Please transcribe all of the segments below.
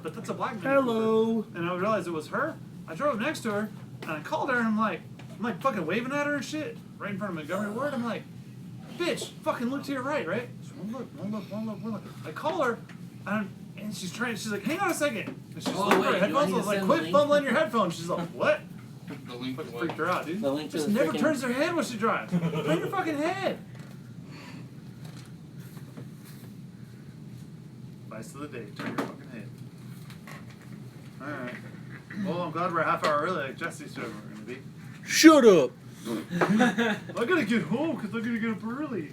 but that's a black Mini Hello. Cooper. And I realized it was her. I drove next to her, and I called her, and I'm like fucking waving at her and shit, right in front of Montgomery Ward. I'm like, bitch, fucking look to your right, right? She's one look. I call her, and she's like, hang on a second. And she's looking for her headphones. I was like, quit fumbling your headphones. She's like, what? The link Fucking freaked her out, dude. The link to Just the never freaking- turns her head when she drives. Turn your fucking head. Advice of the day, turn your fucking head. Alright. Well, I'm glad we're a half hour early like Jesse said we're going to be. Shut up. I gotta get home because I'm gonna get up early.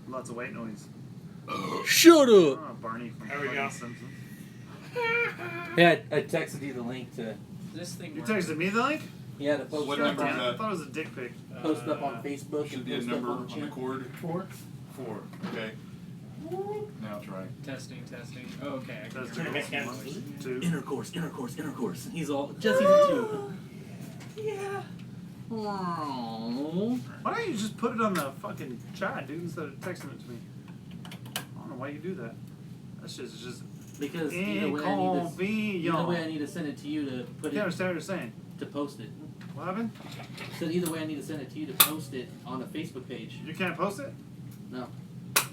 Lots of white noise. Shut up. Oh, Barney from There we go. Simpsons. Yeah, I texted you the link to. This thing You works. texted me the link? Yeah, to post What up number is on, that? I thought it was a dick pic. post up on Facebook Should and be a post number up on on the the channel. cord. 4. 4. Okay. Now try. Testing. Oh, okay. I can That's hear it. two. Intercourse. He's all Jesse's a 2. Yeah. Aww. Why don't you just put it on the fucking chat, dude, instead of texting it to me? I don't know why you do that. That shit's just Because either way, I inconvenient. need to send it to you to put You it understand what you're saying? to post it. What happened? So either way, I need to send it to you to post it on the Facebook page. You can't post it? No. Oh,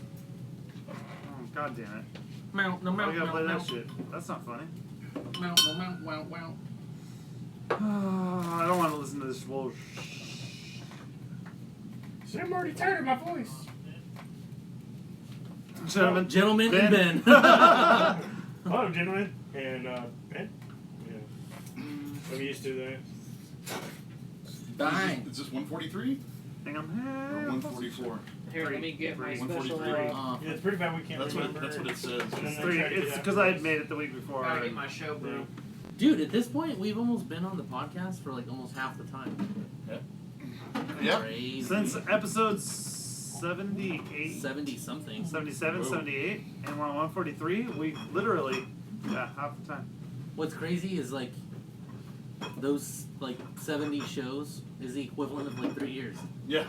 god damn it. Mount, no Why mount, you gotta play mount, that shit? That's not funny. mount, no mount, wow. I don't want to listen to this bullshit. See, I'm already tired of my voice. Gentlemen, and Ben. Hello, gentlemen. And, Ben? Yeah. I'm used to that. Bang. Is this 143 hang or on. 144? Here, let me get my special. 143. Yeah, it's pretty bad we can't That's remember. what it says. It's three. It's because I had made it the week before. Gotta get my show brew. Dude, at this point, we've almost been on the podcast for like almost half the time. Yep. Crazy. Since episode 78, 70 something. 77, Whoa. 78, and we're on 143, we literally, half the time. What's crazy is like those like 70 shows is the equivalent of like 3 years. Yeah.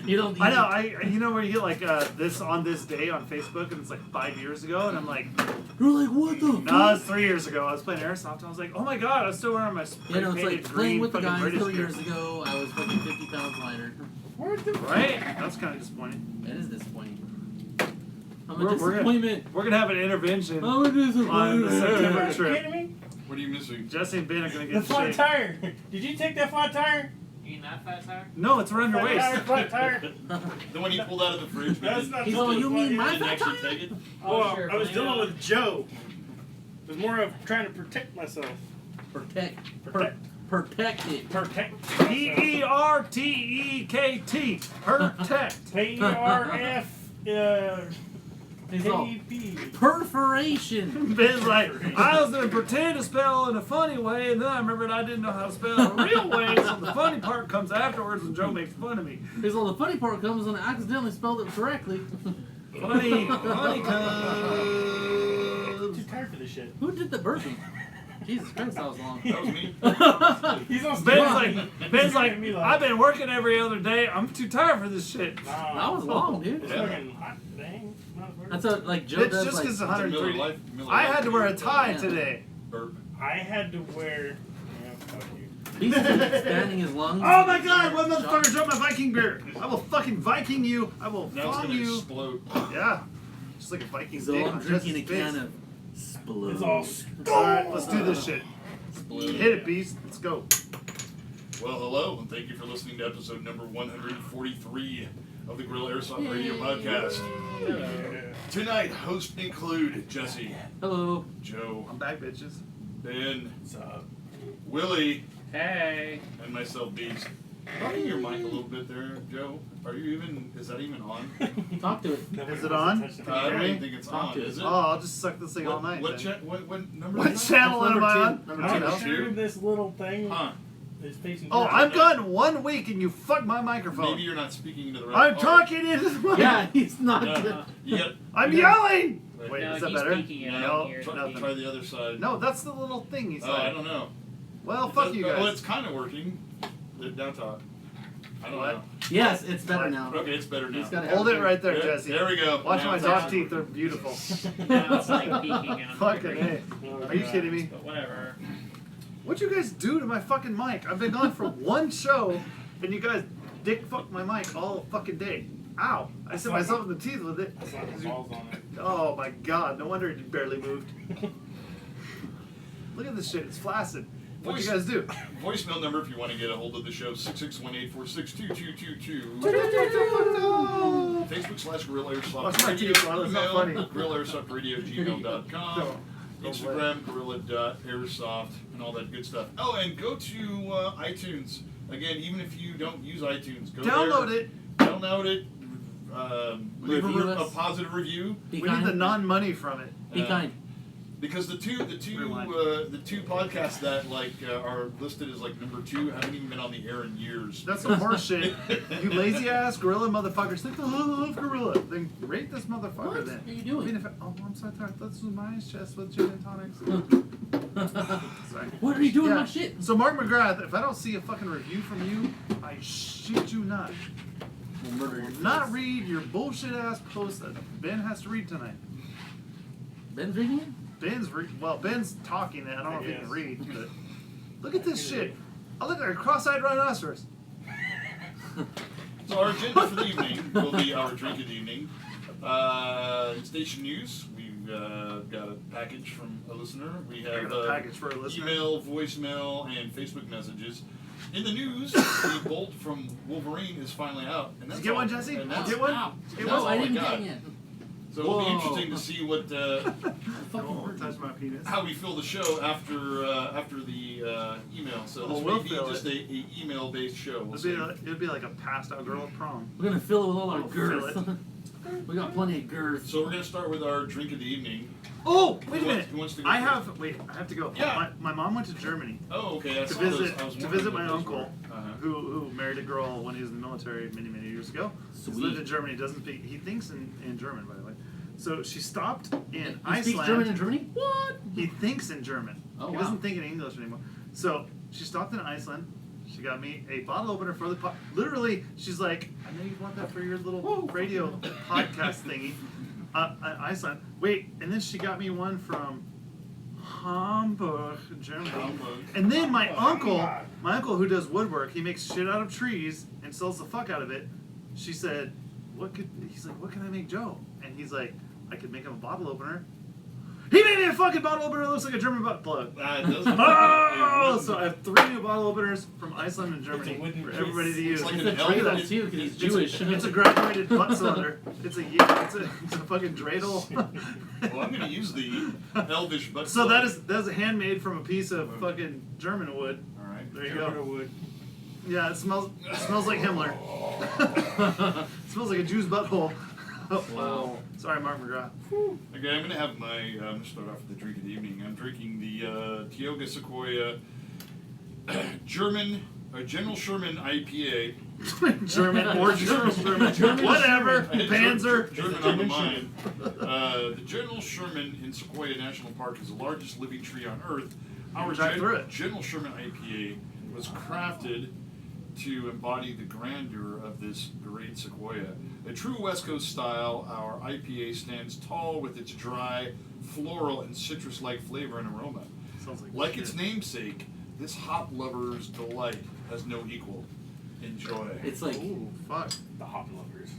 You don't. I know, you know where you get like this on this day on Facebook, and it's like 5 years ago, and I'm like, You're like, what the? no, it's 3 years ago. I was playing Airsoft, and I was like, oh my god, I was still wearing my You know, it's like spray-painted playing green with the fucking guys British 3 years gear. ago. I was fucking 50 pounds lighter. Right? That's kind of disappointing. That is disappointing. I'm We're a disappointment. We're gonna have an intervention I'm a on the disappointment. September Are you trip. kidding me? What are you missing? Jesse and Ben are gonna The get flat shit. tire. Did you take that flat tire? You eat that fat tire? No, it's around your Flat tire, waist. flat tire. The one you pulled out of the fridge. but That's didn't- not He's supposed all, to you be mean flat. my didn't fat actually tire? take it. Well, sure, I was blame it dealing on- with Joe. It was more of trying to protect myself. Protect it. Protect. P-E-R-T-E-K-T. Protect. P-E-R-F. He's all, K-P. perforation. Ben's like, I was gonna pretend to spell in a funny way, and then I remembered I didn't know how to spell a real way, so the funny part comes afterwards, and Joe makes fun of me. He's all, the funny part comes when I accidentally spelled it correctly. Funny I'm comes. too tired for this shit. Who did the burpee? Jesus Christ, that was long. That was me. He's on Ben's like, I've been working every other day. I'm too tired for this shit. That was long, dude. It's fucking hot. Dang. That's what, like, Joe It's does, just like, because it's Miller 103. Lite- Miller I had Lite to wear a beer, tie Yeah. today. Burp. I had to wear. Yeah, fuck you. he's expanding his lungs. Oh my god, one motherfucker dropped my Viking beer. I will fucking Viking you. I will Now it's bomb gonna you. explode. Yeah. Just like a Viking So dick I'm on drinking a Jesse's can face. of Splode. It's all Alright, let's do this shit. Splode. Hit it, beast. Let's go. Well, hello, and thank you for listening to episode number 143 of the Gorilla Airsoft Radio Podcast. Tonight, hosts include Jesse, Hello. Joe, I'm back, bitches. Ben, What's up? Willie, Hey. and myself, Beast. Talking your mic a little bit there, Joe. Is that even on? Talk to it. Is it on? I Can you don't hear even me? think it's Talk on, to is it. it? Oh, I'll just suck this thing all night. What then. number What is it? channel That's am I number on? two. Number I'm two. Number sure two? this little thing Huh. is facing. Oh, down. I'm gone 1 week and you fucked my microphone. Maybe you're not speaking into the right. I'm talking into the mic. Yeah, he's not. You got, I'm you got- yelling. Wait, Wait, No, is that he's better? speaking it. I No, don't hear it. nothing. try the other side. No, that's the little thing he said. Oh, I don't know. Well, fuck you Well, guys. it's kind of working. Down top. I don't What? know. Yes, it's better now. Okay, it's better now. He's gotta Hold have it right there, Yeah, Jesse. there we go. Watch Now my it's top actually- teeth. They're beautiful. Now it's like peeking and I'm Fucking like, hey. Are you kidding me? But whatever. What'd you guys do to my fucking mic? I've been gone for one show, and you guys dick fuck my mic all fucking day. Ow! I set myself in the teeth with it. That's not the balls on it. Oh my god! No wonder it barely moved. Look at this shit. It's flaccid. What'd you guys do? Voicemail number if you want to get a hold of the show, 661-846-2222. Facebook/GorillaAirsoft Watch my Radio. teeth, Ron, it's not funny. GorillaAirsoftRadio@gmail.com. No. Instagram, Gorilla.airsoft, and all that good stuff. Oh, and go to iTunes. Again, even if you don't use iTunes, go Download there, it. Download it. Leave Review a us. positive review. Be We kind. need the non-money from it. Be kind. Because the two Rewind. podcasts that are listed as like number 2 haven't even been on the air in years. That's some horse shit. You lazy ass gorilla motherfuckers. Think I love gorilla. Then rate this motherfucker What then. are you doing? I mean, I'm so tired. Let's do my chest with gin and tonics. Sorry. What are you doing Yeah. my shit? So Mark McGrath, if I don't see a fucking review from you, I shit you not. We'll murder your Not face. read your bullshit ass post that Ben has to read tonight. Ben's reading it? Ben's talking it. I don't know if he can Yes. read, but look at this shit. I look like a cross-eyed rhinoceros. So our agenda for the evening will be our drink of the evening. Station news. We've got a package from a listener. We I have got a package for a listener. email, voicemail, and Facebook messages. In the news, the Bolt from Wolverine is finally out. And Did that's you get all- one, Jesse? and Did that's- you get one? Ow. It No, was- I all didn't got. get it yet. So it'll be Whoa. interesting to see what Don't touch my penis. how we fill the show after the email. So Well, this we'll may be fill just it. a email based show. We'll It'd be, see. it'd be like a passed out girl at prom. We're gonna fill it with all our We'll fill girth. We got plenty of girth. So we're gonna start with our drink of the evening. Oh, wait a Who wants- minute. who wants to go I first? have to go. Yeah. My mom went to Germany Oh, okay. I to saw those. visit I was to wondering visit what my those uncle, were. who married a girl when he was in the military many years ago. He's Sweet. lived in Germany. Doesn't speak. He thinks in German, by the way. So she stopped in He Iceland. speaks German in Germany? What? He thinks in German. Oh, he wow. doesn't think in English anymore. So she stopped in Iceland. She got me a bottle opener for the literally, she's like, I know you want that for your little radio podcast thingy. Iceland. Wait, and then she got me one from Hamburg, Germany. Hamburg. And then my uncle who does woodwork, he makes shit out of trees and sells the fuck out of it. She said, he's like, what can I make Joe? And he's like, I could make him a bottle opener. He made me a fucking bottle opener that looks like a German butt plug. It doesn't. Oh, so I have 3 new bottle openers from Iceland and Germany wooden for piece. everybody to use. It's like It's an a dreidel elephant. too, because he's It's a- Jewish. It's a graduated butt cylinder. It's a fucking dreidel. Well, I'm gonna use the elvish butt. So plug. that's handmade from a piece of fucking German wood. All right. There you German go. wood. Yeah, it smells like Himmler. It smells like a Jew's butthole. Wow. Sorry, Mark McGrath. Okay, I'm gonna have my. I'm gonna start off with the drink of the evening. I'm drinking the Tioga Sequoia General Sherman IPA. German or German. Whatever. Panzer. German on the mind. The General Sherman in Sequoia National Park is the largest living tree on Earth. Our Drive through it. General Sherman IPA was crafted to embody the grandeur of this great sequoia. A true West Coast style, our IPA stands tall with its dry, floral, and citrus-like flavor and aroma. Sounds Like shit. its namesake, this hop lover's delight has no equal. Enjoy. It's like, Ooh, fuck. The hop lovers.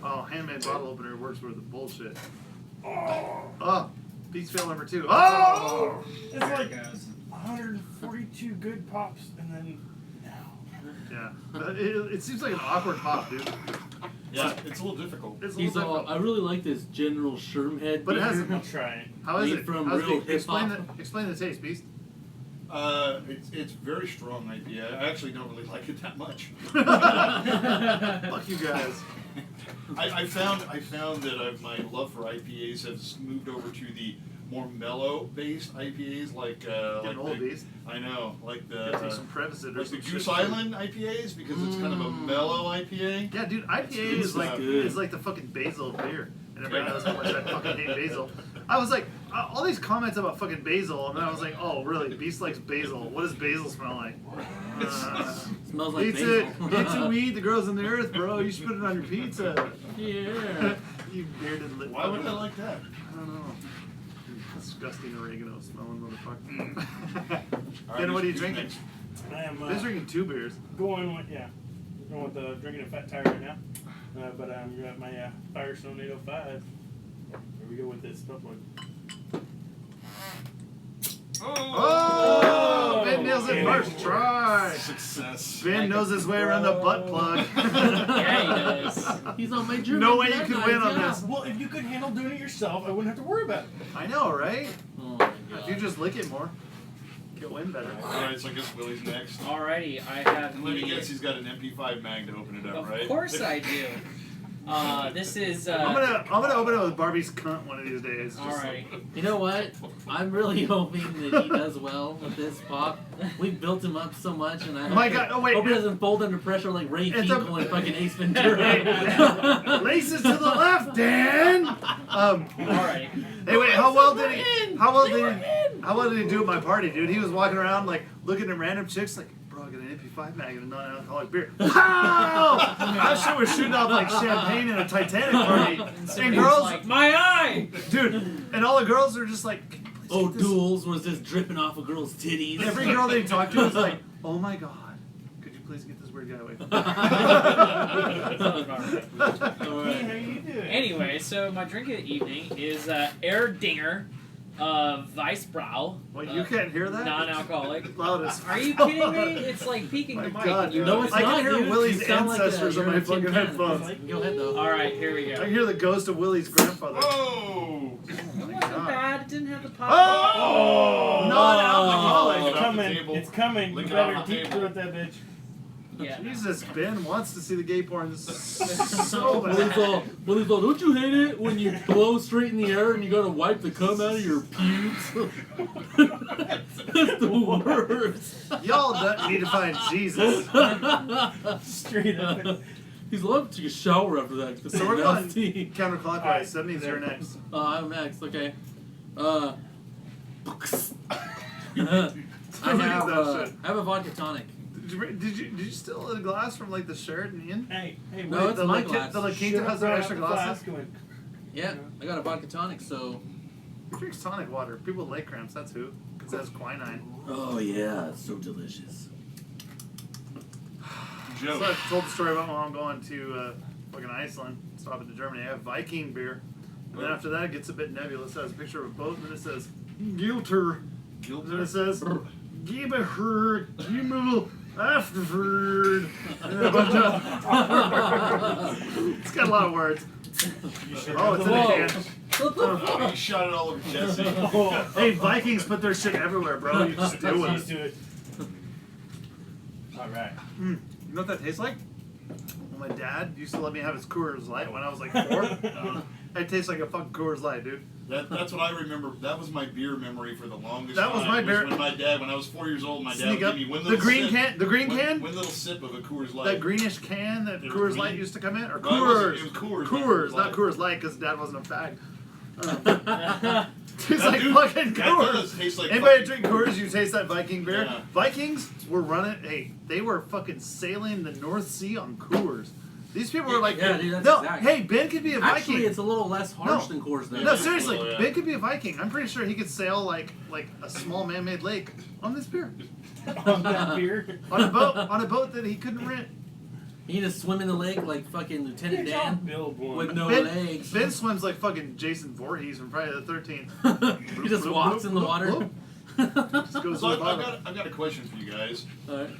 Oh, handmade bottle opener works with the bullshit. Oh, Oh, beats fail number 2. Oh! it's like 142 good pops, and then Yeah. It seems like an awkward pop, dude. Yeah, it's a little difficult. It's a he's little all, difficult. I really like this General Shermhead. But it has- beer. I'll try it. How is made it? from How's real it? Explain hip-hop. explain the taste, Beast. It's very strong IPA. I actually don't really like it that much. Fuck you guys. I found that my love for IPAs has moved over to the more mellow-based IPAs, like Getting old, the, Beast. I know, like Gotta take the some Prevacid or like some the shit. Goose Island IPAs because it's kind of a mellow IPA. Yeah, dude, IPA good is like stuff. is like the fucking basil of beer. and everybody knows how much I fucking hate basil. I was like, all these comments about fucking basil, and then I was like, oh, really? Beast likes basil. What does basil smell like? Smells like It's basil. a weed that grows in the earth, bro. You should put it on your pizza. Yeah. You bearded lip. Why would I like that? I don't know. Disgusting oregano smelling motherfucker. All Ben, what are you who's drinking? next? I am Ben's drinking 2 beers. going with drinking a fat tire right now. But I'm gonna have my Firestone 805. Here we go with this stuff one. Oh! Ben nails it first try. Success. Ben knows his way around the butt plug. Yeah, he does. He's on my journey. No way you can win on Yeah. this. Well, if you could handle doing it yourself, I wouldn't have to worry about it. I know, right? Oh my If you god. just lick it more, you'll win better. Alright, so I guess Willie's next. Alrighty, I have And let me the. guess, he's got an MP5 mag to open it up, Of right? course I do. This is. I'm gonna open it with Barbie's cunt one of these days. Just Alright. You know what? I'm really hoping that he does well with this pop. We built him up so much, and I hope, My God, oh, wait, hope he no. doesn't fold under pressure like Ray It's Finkle a- and fucking Ace Ventura. Laces to the left, Dan. Alright. Hey, wait. How well did he do at my party, dude? He was walking around like looking at random chicks, like, bro, I got an MP5 mag and a non-alcoholic beer. Wow! That shit was shooting off like champagne in a Titanic party, and girls, Like, my eye! dude, and all the girls are just like, "Can you please Oh, get this?" duels was just dripping off a girl's titties. Every girl that he talked to was like, oh my god, could you please get this weird guy away from me? Hey, how you doing? Anyway, so my drink of the evening is Erdinger Weissbrau. Wait, you can't hear that? Non-alcoholic. Loud as Are you kidding me? It's like peeking My the mic. God, and you dude. No, it's I not, can hear dude. Willie's You sound like ancestors on my you're a tin fucking can. headphones. Go ahead, though. Alright, here we I go. can hear the ghost of Willie's grandfather. Whoa! It wasn't God. bad. It didn't have the pop. Oh! Non-alcoholic. Lick it It's off the coming. table. It's coming. Lick You it off better the deep table. throat that bitch. Yeah. Jesus, Ben wants to see the gay porn so Willie's bad. all, don't you hate it when you blow straight in the air and you gotta wipe the cum out of your pubes? That's the worst. Y'all need to find Jesus. Straight up. He's allowed to take a shower after that. 'cause So we're it's going nasty. counterclockwise. Alright. 70s, you're next. I'm next. Okay. I have a vodka tonic. Did you steal a glass from like the Sheraton Inn? Hey, No, wait, it's my glass. The La Quinta should've has their brought extra out the glasses. flask and went, Yeah, I got a vodka tonic. So. Who drinks tonic water? People with leg cramps, that's who. Because it has quinine. Oh yeah, it's so delicious. Joe. So I told the story about when I'm going to fucking Iceland, stopping to Germany. I have Viking beer. And then after that, it gets a bit nebulous. It has a picture of a boat, and then it says, Gilter. And then it says, Giebeher, Gimmel, Afterford. And then a bunch of. It's got a lot of words. Oh, it's in a can. Oh, you shot it all over Jesse. Hey, Vikings put their shit everywhere, bro. You just deal with Used it. to it. All right. You know what that tastes like? Well, my dad used to let me have his Coors Light when I was like 4. It tastes like a fucking Coors Light, dude. That's what I remember. That was my beer memory for the longest That time. was my beer. When I was 4 years old, my dad Sneak would up. give me one The little green sip. can. The green can. One little sip of a Coors Light. That greenish can that It was Coors green? Light used to come in, or No, it wasn't. Coors. It was Coors, Coors, not not Coors Coors Light, because Dad wasn't a fag. Tastes That like dude- fucking that Coors. does taste like Anybody fucking- drink Coors? You taste that Viking beer. Yeah. Vikings were running. Hey, they were fucking sailing the North Sea on Coors. These people were like, Yeah, dude, that's no, exact. hey, Ben could be a Viking. Actually, it's a little less harsh No. than Coors then. No, Yeah. seriously, Oh, yeah. Ben could be a Viking. I'm pretty sure he could sail like a small man-made lake on this beer, On that beer. on a boat that he couldn't rent. You need to swim in the lake like fucking Lieutenant Dan Build one. with no Ben, legs. Ben swims like fucking Jason Voorhees from Friday the 13th. He just walks in the water. Just goes So to the bottom. I've got a question for you guys. Alright.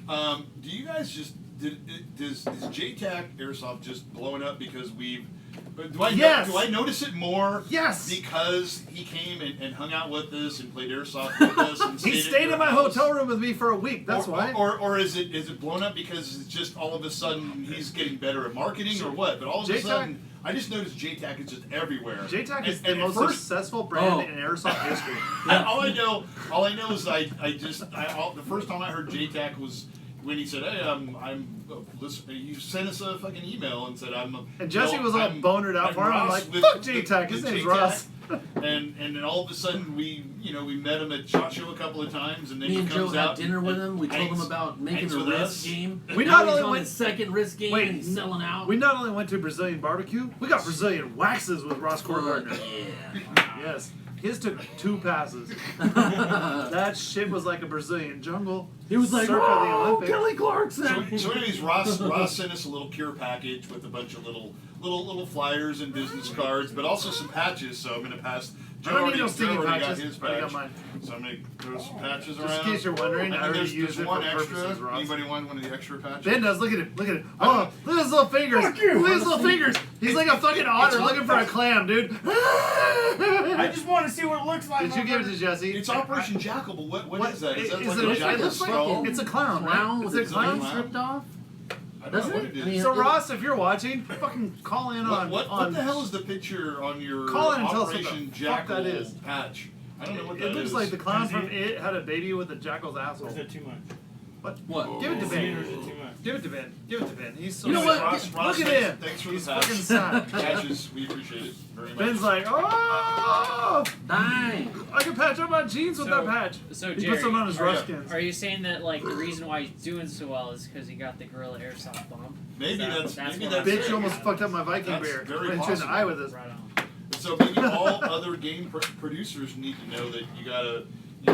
Do you guys just is JTAC Airsoft just blowing up because we've? But do I Yes! do I notice it more? Yes! Because he came and hung out with us and played airsoft with us. And He at stayed your in my house? hotel room with me for a week. That's why. Or is it blown up because it's just all of a sudden he's getting better at marketing or what? But all of a JTAC sudden, I just noticed JTAC is just everywhere. JTAC is And- the and at most first- successful brand Oh. in airsoft history. all I know is the first time I heard JTAC was when he said, "Hey, listen," you sent us a fucking email and said, And Jesse you know, was all I'm- bonered out I'm for him. I'm Ross like, with- fuck JTAC. His with name's JTAC. Ross. And then all of a sudden we met him at SHOT Show a couple of times, and then Me he and Joe comes had out dinner with him. We told him hangs- about making hangs a with risk us. game. We Now not he's only on went- his second risk game Wait, and he's selling out. We not only went to Brazilian barbecue, we got Brazilian waxes with Ross Gardner. Yeah. Yes. His took 2 passes. That shit was like a Brazilian jungle. He was like, circa the "Oh, Olympics." Kelly Clarkson." So anyways, Ross sent us a little care package with a bunch of little flyers and business cards, but also some patches. So I'm gonna pass. I don't need no Joe sticky already patches. got his I already patch. got mine. So I'm gonna throw some patches Just around. in case you're wondering, And I then already there's used it one for extra. purposes, Ross. Anybody want one of the extra patches? Ben does. Look at it. Look at it. Oh, look at his little fingers. Fuck you. Look at his little fingers. He's like a fucking otter looking for a clam, dude. I just want to see what it looks like. Did you give it to Jesse? It's Operation Jackal, but what is that? Is that Is like it a a- giant it's like- skull? It's a clown, right? Clown Is with it his a clown? veins ripped off. I don't know Doesn't what it? it I mean, is. So Ross, if you're watching, fucking call in on What the hell is the picture on your Call in and tell us what the Operation fuck Jackal that is. patch? I don't know what that It is. looks like the clown Is from it- It had a baby with a jackal's Or asshole. is that too much? What? Give it to Is it Ben. or is it too much? Give it to Ben. Give it to Ben. He's so You know sweet. what? Ross, Look at thanks, him. Thanks for He's the fucking patch. sad. Patches, we appreciate it very much. Ben's like, oh, Dang. I can patch up my jeans with So- that patch. So He puts them on Jerry, his are rough you- skins. are you saying that like the reason why he's doing so well is because he got the Gorilla Airsoft bomb? Maybe that's what maybe I'm that's Bitch, it. you almost fucked up my Viking That's beer. very Went you in the possible. eye with this. Right on. So maybe all other game producers need to know that you gotta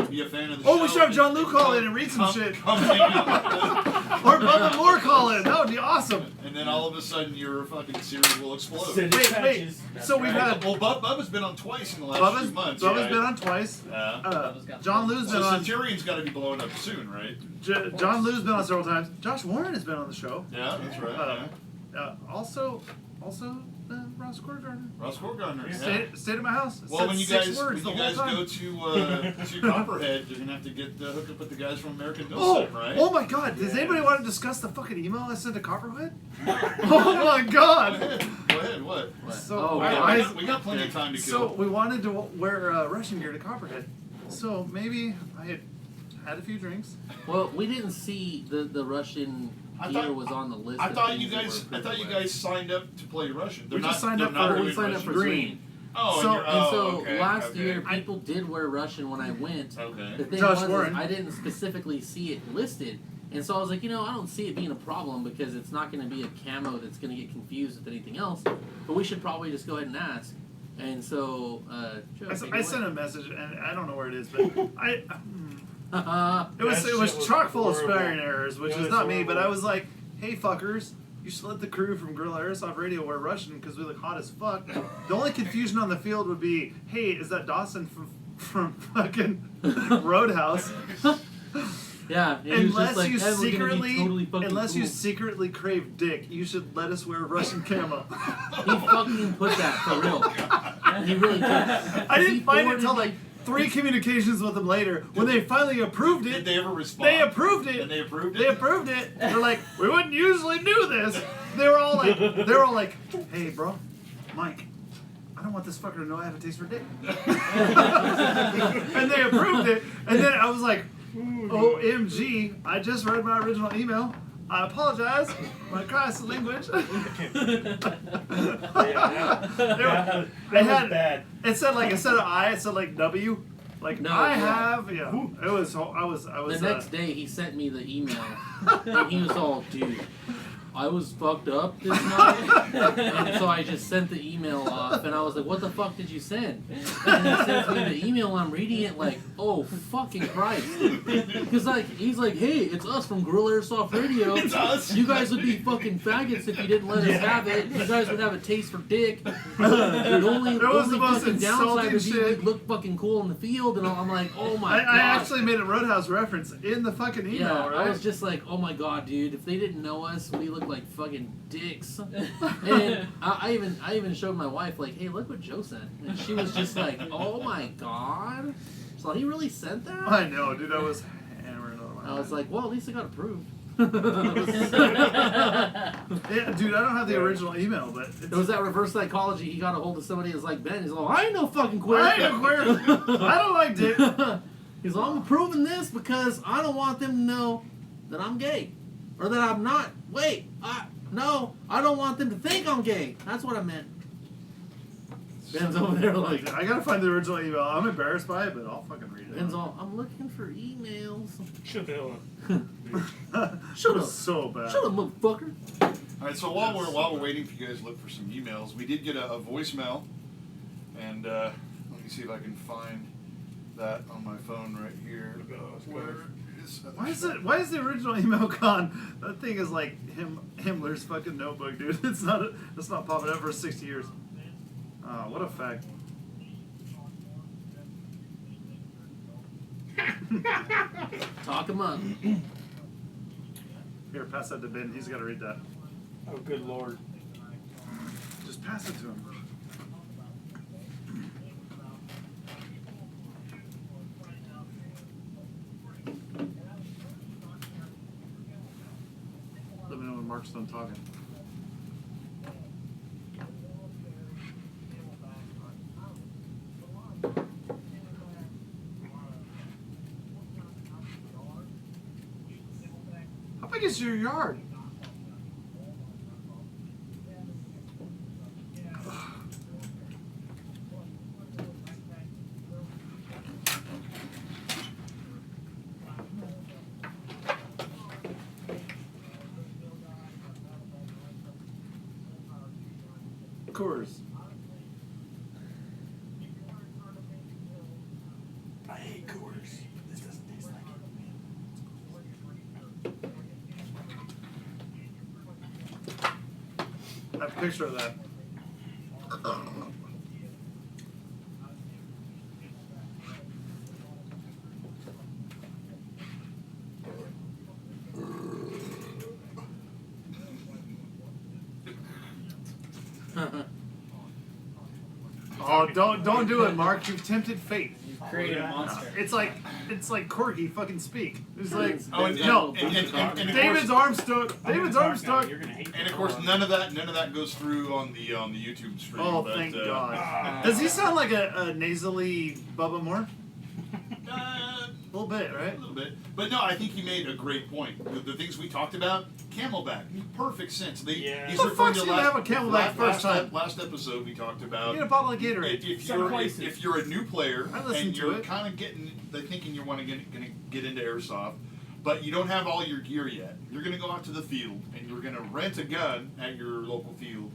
be a fan of the show. Oh, we should have John Luke and call come- in and read some come- shit. come hang out. Or Bubba Moore call in. That would be awesome. And then all of a sudden your fucking series will explode. Send it Wait, patches. So we've had Well, Bubba's been on twice in the last Bubba's few months. been right? on twice. Yeah. Bubba's got John the- Lou's So been on. Centurion's got to be blowing up soon, right? John Lou's been on several times. Josh Warren has been on the show. Yeah, that's right. Also, Ross Gardner. Ross Gardner. Yeah. Stayed at my house. Well, Said when you 6 guys words the whole time. go to Copperhead, you're gonna have to get hooked up with the guys from American Bill Oh, Set, right? oh my God! Does anybody want to discuss the fucking email I sent to Copperhead? Oh my Go God! ahead. Go ahead. What? So Oh, we got plenty of time to So kill. we wanted to wear Russian gear to Copperhead. So maybe I had a few drinks. Well, we didn't see the Russian I gear thought- was on the list. I of thought things you that guys. were I thought you approved. guys signed up to play Russian. They're We just not, signed they're up not for- doing we signed up Russian. for green. Oh, So- and, you're, And oh, so okay, last okay. year, people did wear Russian when I went. Okay. The thing Josh was, Warren. I didn't specifically see it listed, and so I was like, I don't see it being a problem because it's not going to be a camo that's going to get confused with anything else. But we should probably just go ahead and ask. And so, Joe, take I it sent away. a message and I don't know where it is, but it That was shit was chock full of horrible. spelling errors, which It is was not me. But I horrible. was like, hey fuckers. You should let the crew from Gorilla Airsoft Radio wear Russian because we look hot as fuck. The only confusion on the field would be, hey, is that Dawson from fucking Roadhouse? Yeah, and he was just Unless like, you "Hey, we're gonna be secretly, totally fucking unless you cool." secretly crave dick, you should let us wear Russian camo. He fucking put that for real. He really did. I didn't find it until like 3 communications with them later when they finally approved Did it. they ever respond? They approved it. And they approved it. They approved it. They're like, we wouldn't usually do this. They were all like, hey, bro, Mike, I don't want this fucker to know I have a taste for dick. And they approved it. And then I was like, OMG, I just read my original email. I apologize. My crass language. That I was had- bad. It said like instead of I, it said like W. Like No, I yeah. have, yeah. It was. I was. The next day, he sent me the email, and he was all, dude, I was fucked up this night. And so I just sent the email off, and I was like, what the fuck did you send? And he sends me the email, and I'm reading it like, oh, fucking Christ. Because, like, he's like, hey, it's us from Gorilla Airsoft Radio. It's us. You guys would be fucking faggots if you didn't let us have it. You guys would have a taste for dick. The only, That was the most fucking downside insulting would be shit. we'd look fucking cool in the field, and I'm like, oh my god. I actually made a Roadhouse reference in the fucking email, Yeah, right? I was just like, oh my god, dude! If they didn't know us, we look like fucking dicks. And I even showed my wife like, hey, look what Joe sent, and she was just like, oh my god. So he really sent that? I know, dude. I was hammering on my I was like, well, at least I got approved. yeah, dude. I don't have the original email, but It was that reverse psychology. He got a hold of somebody that's like Ben. He's like, I ain't no fucking queer. I ain't a queer. I don't like dick. He's like, I'm approving this because I don't want them to know that I'm gay. Or that I'm not. Wait, no, I don't want them to think I'm gay. That's what I meant. Ben's over there like... I gotta find the original email. I'm embarrassed by it, but I'll fucking read it. Ben's all, I'm looking for emails. Shut the hell Shut It up. was so bad. Shut up, motherfucker. All right, so while we're waiting for you guys to look for some emails, we did get a voicemail, and let me see if I can find that on my phone right here. Where is Why is the original email gone? That thing is like Himmler's fucking notebook, dude. It's not popping up for 60 years. Oh, what a fact. Talk him up. Here, pass that to Ben. He's got to read that. Oh, good lord. Just pass it to him. Let me know when Mark's done talking. How big is your yard? Coors. I hate Coors. This doesn't taste like I have a picture of that. Oh, don't do it, Mark. You've tempted fate. You've created a monster. It's like Corgi fucking speak. It's like Oh, and, no. and of David's course, arm stuck. David's arm stuck. You're gonna hate and of course, none of that goes through on the YouTube stream. Oh, but, thank God. Does he sound like a nasally Bubba Moore? A little bit, right? A little bit, but no, I think he made a great point. The things we talked about, Camelback, perfect sense. Yeah. He's What the referring fuck's to gonna have a Camelback first time? Last episode we talked about. Get a bottle of Gatorade. If you're a new player I listened and to you're it. kind of thinking you want to get into airsoft, but you don't have all your gear yet, you're going to go out to the field and you're going to rent a gun at your local field.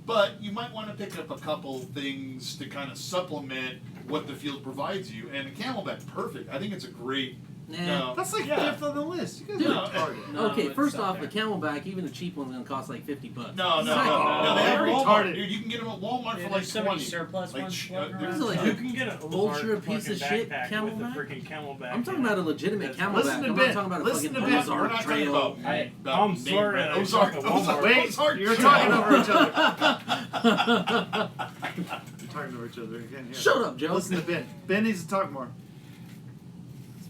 But you might want to pick up a couple things to kind of supplement what the field provides you. And a Camelback, perfect. I think it's a great. Nah. That's like Yeah. fifth on the list. You guys Dude. are retarded. No, Okay, it's first up off, there. a Camelback, even a cheap one's gonna cost like $50. No, Second, they have they're Walmart, retarded. dude. You can get them at Walmart Yeah, for like there's so many 20. surplus Like, ones sh- floating uh, This is around. like You can get a Ultra Ozark piece of fucking shit backpack with a Camelback? freaking Camelback. I'm talking in about a it. legitimate That's- Camelback. Listen to I'm Ben. not talking about a Listen fucking to Ben. We're Ozark not talking trail. about. Hey, about I'm name sorry, brand. I Ozark. shot the Walmart. Wait, Ozark you're trail. talking over each other. You're talking over each other. I can't hear. Shut up, Joe. Listen to Ben. Ben needs to talk more.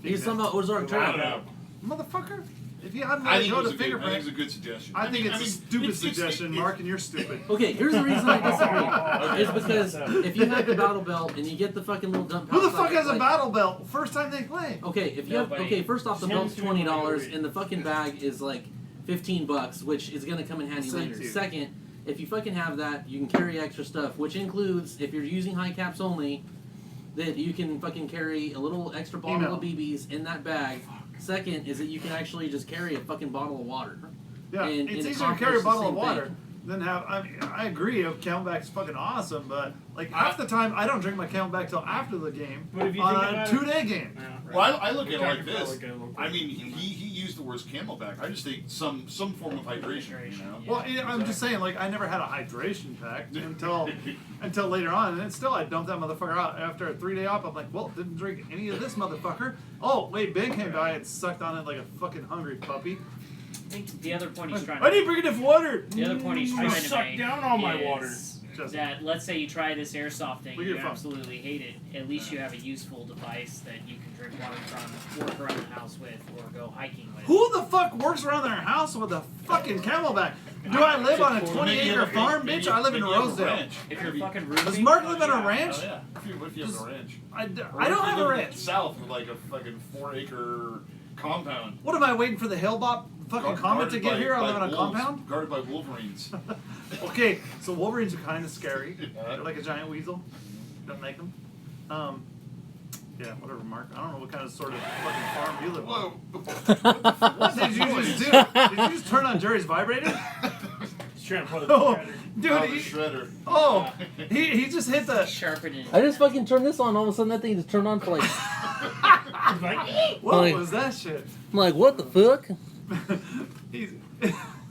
He's talking about Ozark Loud Trail. up. Motherfucker. If you hadn't I let think, go it was to a good, I think fingerprint, it's a good suggestion. I think it's I mean, a stupid it's- suggestion, Mark, and you're stupid. Okay, here's the reason I disagree. Okay. It's because if you have the battle belt and you get the fucking little dump Who the pouch, fuck has a like- battle belt? First time they play. Okay, if you have Nobody. first off the Send belt's it to me when I go $20 read. and the fucking bag is like $15, which is gonna come in handy Send it later. to you. Second, if you fucking have that, you can carry extra stuff, which includes if you're using high caps only, that you can fucking carry a little extra bottle Email. of BBs in that bag. Second is that you can actually just carry a fucking bottle of water. Yeah, And it's it easier to carry a accomplishes the bottle of same water thing. than have. I mean, I agree. Camelback's fucking awesome, but like half the time I don't drink my Camelback till after the game But if you on think a about it- 2-day game. Yeah, right. Well, I look We're at it like talking about this. like a little I mean, he used the words Camelback. I just think some form of hydration. You know. Yeah. Well, I'm just saying, like I never had a hydration pack until later on, and then still I dumped that motherfucker out after a 3-day op. I'm like, well, didn't drink any of this motherfucker. Oh wait, Ben came by and sucked on it like a fucking hungry puppy. I think the other point he's trying I to didn't bring enough water. the other point he's I trying to sucked make down all my is water. that let's say you try this airsoft thing, Look at you your phone. absolutely hate it. At least you have a useful device that you can drink water from, work around the house with, or go hiking with. Who the fuck works around their house with a fucking Camelback? Do I live on a 20-acre farm, bitch? I live in Rosedale. If you're fucking roofing, Does Mark live on a ranch? Oh, yeah. What if you have a ranch? I Or don't if have you a live ranch. South with like a fucking 4-acre Compound. What am I waiting for the Hellbop fucking comet to get here? I live in a compound? Guarded by Wolverines. Okay, so Wolverines are kind of scary. Yeah. They're like a giant weasel. Don't make them. Yeah, whatever, Mark. I don't know what kind of sort of fucking farm you live on. Whoa. What did you just do? Did you just turn on Jerry's vibrator? He's trying to play with Oh, the dude, Oh, the he, shredder. oh, he just hit the. Sharpened it. I just fucking turned this on. All of a sudden, that thing just turned on for like. He's like, What Like- was that shit? I'm like, what the fuck? He's.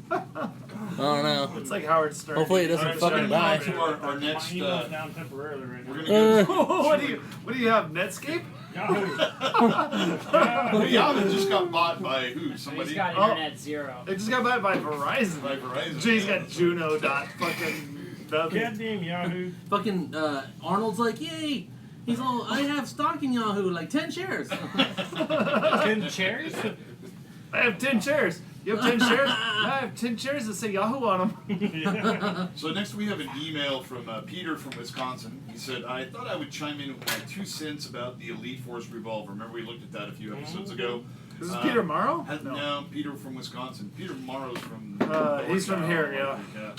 I don't know. It's like Howard Stern. Hopefully it doesn't Alright, fucking so die. to our next, my email's down temporarily right we're now. gonna go. What do you have? Netscape? Yahoo. Hey, Yahoo just got bought by who? He's Somebody? got Oh. internet zero. It just got bought by Verizon. By Verizon. Jay's got Juno dot fucking nothing. Goddamn Yahoo. Fucking Arnold's like, yay! He's all, I have stock in Yahoo, like 10 shares. 10 chairs? I have 10 chairs. You have 10 shares? I have 10 chairs that say Yahoo on them. Yeah. So next we have an email from Peter from Wisconsin. He said, I thought I would chime in with my 2 cents about the Elite Force revolver. Remember we looked at that a few episodes ago? This is Peter Morrow? No, Peter from Wisconsin. Peter Morrow's from... He's from here, yeah.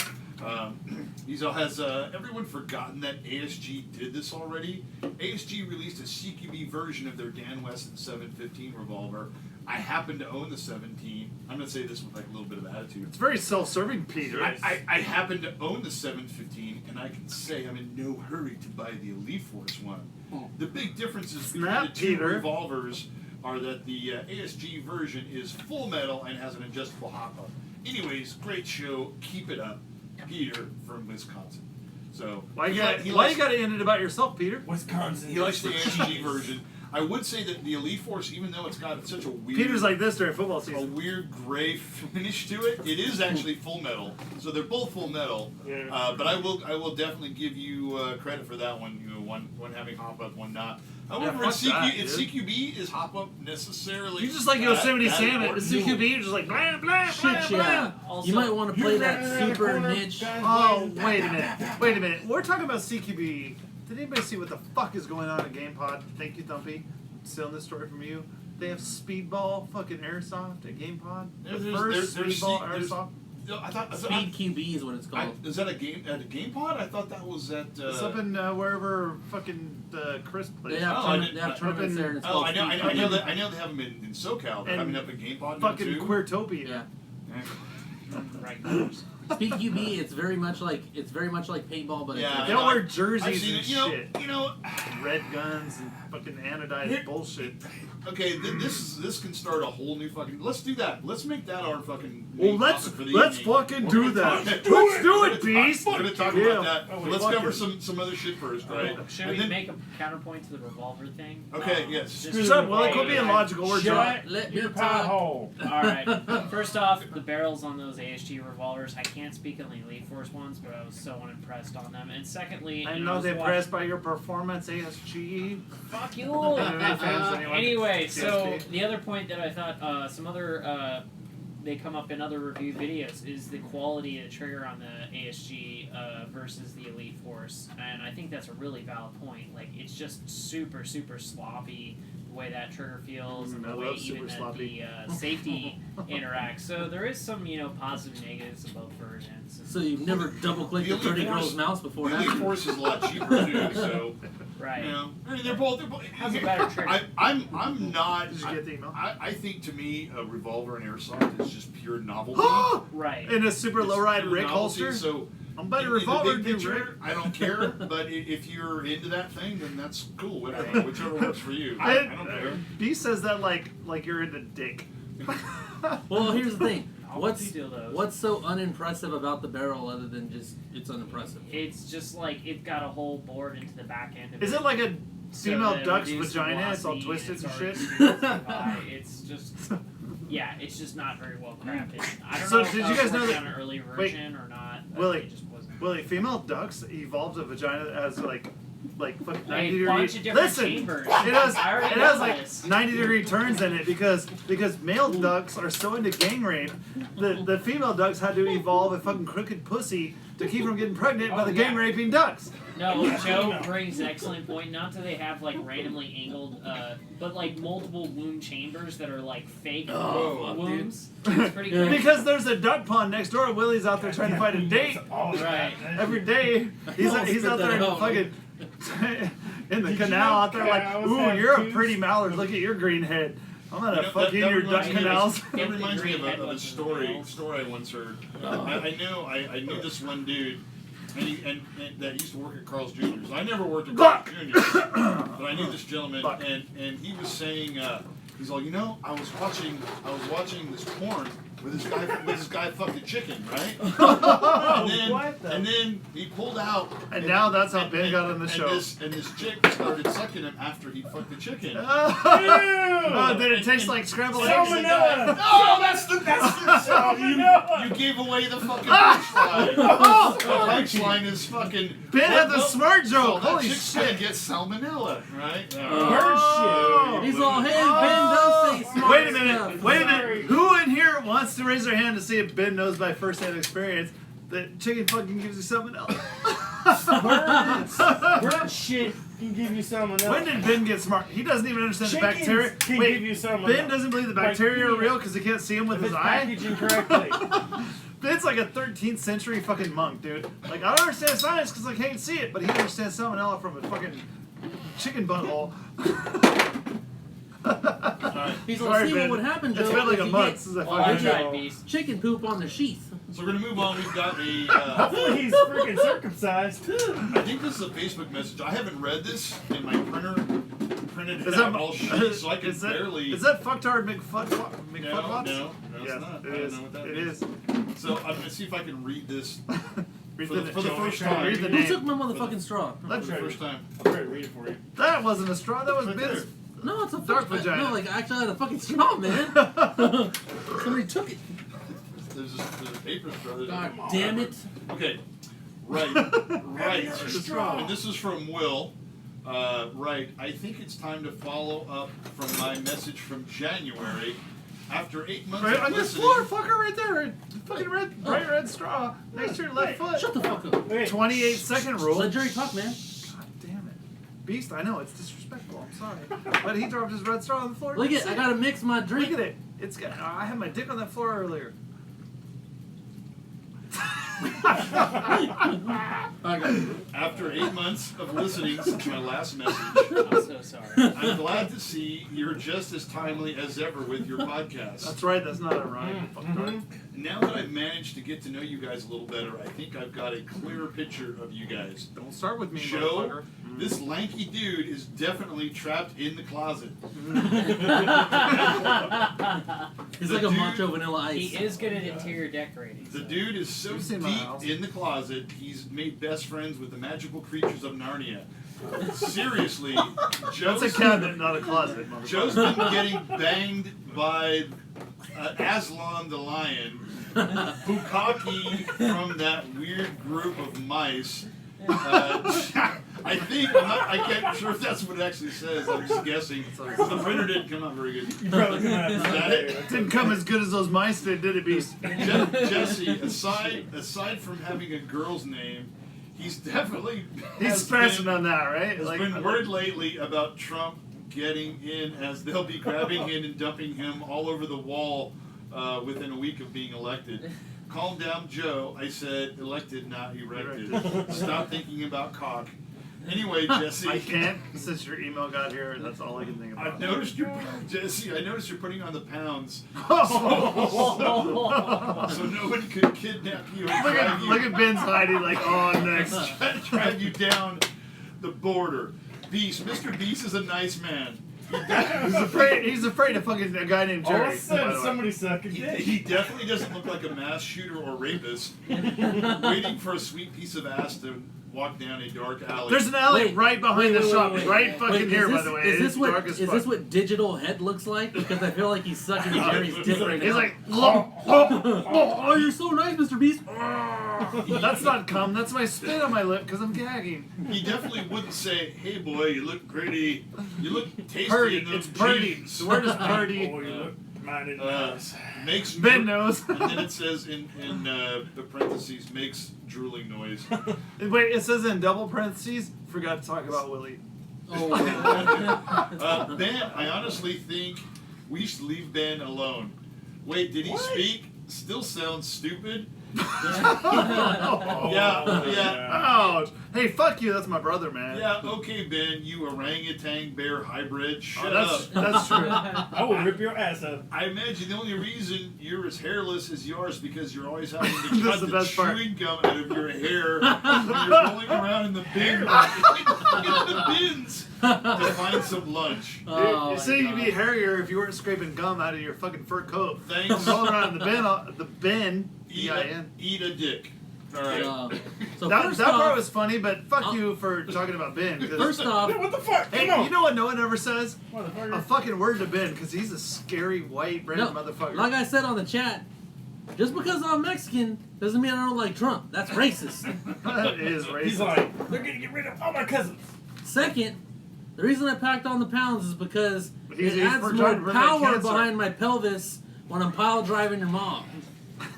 Has everyone forgotten that ASG did this already? ASG released a CQB version of their Dan Wesson 715 revolver. I happen to own the 17. I'm going to say this with like a little bit of attitude. It's very self-serving, Peter. I happen to own the 715, and I can say I'm in no hurry to buy the Elite Force one. The big differences between Snap, the two Peter. revolvers are that the ASG version is full metal and has an adjustable hop-up. Anyways, great show. Keep it up. Peter from Wisconsin. So Why you he got to end it about yourself, Peter? Wisconsin. He likes the ASG version. I would say that the Elite Force, even though it's got such a weird, Peter's like this during football a season. weird gray finish to it, it is actually full metal. So they're both full metal. Yeah. But I will definitely give you credit for that one. You know, one having hop up, one not. However, fuck that, in dude. CQB is hop up necessarily. You just like Yosemite Sam at the CQB, you're just like blah, blah, Shit, blah, blah. yeah. Also- You might want to play that super niche. Oh, wait a minute. We're talking about CQB. Did anybody see what the fuck is going on at GamePod? Thank you, Thumpy. Stealing this story from you. They have speedball fucking airsoft at GamePod. The first speedball airsoft. No, I thought. Speed QB is what it's called. Is that a game at a GamePod? I thought that was at. It's up in wherever fucking Chris plays. They have, Oh, I they have didn't- tournaments there, and it's Oh, called I know Speed I know they have them in SoCal. They're And having up at GamePod now Fucking too. Queertopia. Yeah. Right. Speed QB, it's very much like paintball, but Yeah, They all wear I've jerseys seen and it. You know, shit. you know. Red guns and fucking anodized bullshit. Okay, this can start a whole new fucking. Let's do that. Let's make that our fucking. Well, main let's topic for the let's evening. fucking We're do gonna that. talk- Let's do it, We're Beast. gonna talk Yeah. about that. Oh, wait, Let's fuck cover it. some other shit first, right? Should And we then- make a counterpoint to the revolver thing? Okay, yes. just- Shut up, Willie. Quit being logical. We're drunk. Shut Let your me pie talk. hole. Alright. First off, the barrels on those ASG revolvers, I can't speak on the Elite Force ones, but I was so unimpressed on them. And secondly, I'm you know, I not was impressed by your performance, ASG. Fuck you! MMA fans, anyone? Anyway, so CSP. the other point that I thought some other they come up in other review videos is the quality of the trigger on the ASG versus the Elite Force, and I think that's a really valid point. Like it's just super sloppy the way that trigger feels and I the way love super even that sloppy. the safety interacts. So there is some positive and negatives of both versions. So you've never double clicked The a 30 Elite girl's Force- mouse before, The have Elite you? Force is a lot cheaper too, so Right. you know, I mean, they're both. Has a better trigger. I'm not. Did you get the email? I think to me a revolver and airsoft is just pure novelty. Right. In a super It's low-ride pure Rick novelty, holster? So I'm better in the revolver big than picture, Rick. I don't care. But if you're into that thing, then that's cool. Whatever, whichever works for you. I don't care. B says that like you're into dick. Well, here's the thing. I'll steal those. What's so unimpressive about the barrel other than just it's unimpressive? It's just like it's got a whole board into the back end of Is it like a so female that duck's reduces the vagina? It's all velocity twisted and it's shit. already super high. It's just, yeah, it's just not very well crafted. I don't So know if did I you was guys know working that- on an early wait, version or not. But Willie, it just wasn't. Willie, female ducks evolved a vagina that has like fucking 90 bunch degree. of different Listen, chambers. it has I already it has know like this. 90-degree turns in it because male ducks are so into gang rape. The female ducks had to evolve a fucking crooked pussy to keep from getting pregnant by the gang raping ducks. No, Joe brings an excellent point. Not that they have like randomly angled, but like multiple wound chambers that are like fake wounds. It's pretty cool. Because there's a duck pond next door. Willie's out there trying to find a date Right. every day. He's out there in the fucking in the canal out there like, ooh, you're a pretty mallard. Look at your green head. I'm gonna fuck you in your duck canals. That reminds me of a story I once heard. I knew this one dude, and that used to work at Carl's Jr.'s. I never worked at Carl's Jr.'s, but I knew this gentleman, and he was saying, he's all, I was watching this porn with this guy fucking chicken, right? and then he pulled out, and now that's how Ben got on the show. And this chick started sucking him after he fucked the chicken. Did it taste like scrambled eggs? Salmonella! Oh, that's the you gave away the fucking punchline. The punchline is fucking. Ben had the smart joke. That Holy chick shit! said get salmonella, right? Bird shit. He's all, hey, Ben does say smart Wait a stuff. minute. Who in here wants to raise their hand to see if Ben knows by first-hand experience that chicken fucking gives you something else? Bird shit can give you salmonella. When did Ben get smart? He doesn't even understand the Chickens bacteria. can Wait, give you salmonella. Ben doesn't believe the bacteria are real because he can't see them with his eye? Packaged incorrectly. Ben's like a 13th century fucking monk, dude. Like, I don't understand science because I can't see it, but he understands salmonella from a fucking chicken butthole. He's Sorry, like, see what Ben. would happen, Joe. It's been like if a you month get since I Well, I fucking tried beast. chicken poop on the sheath. So we're gonna move on. We've got a. Hopefully he's freaking circumcised. I think this is a Facebook message. I haven't read this, and my printer printed it Is out that all sheets, so I can is that, barely. Is that fucktard McFuck? No, it's Yes, not. it I don't is. know what that It means. is. So I'm gonna see if I can read this Read for the first time. Read the Who took name. my motherfucking straw? For the first time. I'll try to read it for you. That wasn't a straw. That was Right Ben's. there. No, it's a Dark fucking vagina. No, like I actually had a fucking straw, man. Somebody took it. There's a paper straw. God damn it. Okay. Right. Right. straw. And this is from Will. Right. I think it's time to follow up from my message from January. After 8 months Right of on your listening, floor, fucker, right there. Fucking red, bright red straw next to your left foot. Shut the fuck up. Wait. 28-second rule. Let Jerry talk, man. God damn it. Beast, I know, it's disrespectful. I'm sorry. But he dropped his red straw on the floor. Look at I gotta mix my drink. Look at it. It's got. I had my dick on that floor earlier. after 8 months of listening since my last message, I'm so sorry. I'm glad to see you're just as timely as ever with your podcast. That's right. That's not ironic. Fucktard. Now that I've managed to get to know you guys a little better, I think I've got a clearer picture of you guys. Don't start with me, Joe, motherfucker. this lanky dude is definitely trapped in the closet. He's The like a dude- macho vanilla ice. He is good at interior decorating. The so. dude is so You've seen my deep house. in the closet, he's made best friends with the magical creatures of Narnia. Seriously, That's Joe's, a cabinet, not a closet, motherfucker. Joe's been getting banged by Aslan the lion, Bukaki from that weird group of mice. I think, I can't sure if that's what it actually says, I'm just guessing. The printer didn't come out very good. You probably couldn't have Is that it? Didn't come as good as those mice did it, Beast? Jesse, aside from having a girl's name, he's definitely He's has smashing been- on that, right? There's been word lately about Trump getting in, as they'll be grabbing him and dumping him all over the wall within a week of being elected. Calm down, Joe. I said elected, not erected. Stop thinking about cock. Anyway, Jesse. I can't, since your email got here, that's all I can think about. I've noticed Jesse, I noticed you're putting on the pounds. So nobody could kidnap you and drag you. Look at Ben's hiding like, oh, next. Drag you down the border. Beast, Mr. Beast is a nice man. He's afraid of fucking a guy named All of Jerry. a by sudden, the way. somebody suck a dick. He definitely doesn't look like a mass shooter or rapist, waiting for a sweet piece of ass to walk down a dark alley. There's an alley Wait, right behind the shop. Right fucking Wait, here, is by this, the way. Is It this what dark as is fuck. this what digital head looks like? Because I feel like he's sucking Jerry's dick right He's now. like, look, oh, you're so nice, Mr. Beast. that's not cum. That's my spit on my lip because I'm gagging. He definitely wouldn't say, "Hey boy, you look pretty. You look tasty Purdy. in those It's purdy. jeans." The word is purdy. Oh, you look Mine didn't notice. Makes Ben knows. and then it says in the parentheses, makes drooling noise. Wait, it says in double parentheses, forgot to talk about Willie. Oh. Ben, I honestly think we should leave Ben alone. Wait, did he What? speak? Still sounds stupid. Oh, Yeah. Ouch. Hey, fuck you. That's my brother, man. Yeah, okay, Ben, you orangutan bear hybrid. Shut that's up. that's true. I will rip your ass up. I imagine the only reason you're as hairless as yours because you're always having to That's cut the the best part. chewing gum out of your hair when you're rolling around in the bin, in the bins to find some lunch. Oh, You say my you'd be God. hairier if you weren't scraping gum out of your fucking fur coat. Thanks. Rolling around in the bin. Eat B-I-N. a dick. All right. So That first part off, was funny, but fuck you for talking about Ben. 'cause- first off, What the fuck? hey, Come on. you know what no one ever says? A Motherfucker. fucking word to Ben, because he's a scary white random no, motherfucker. like I said on the chat, just because I'm Mexican doesn't mean I don't like Trump. That's racist. That is racist. He's like, they're gonna get rid of all my cousins. Second, the reason I packed on the pounds is because He's it adds for more trying to prevent power cancer. behind my pelvis when I'm pile driving your mom.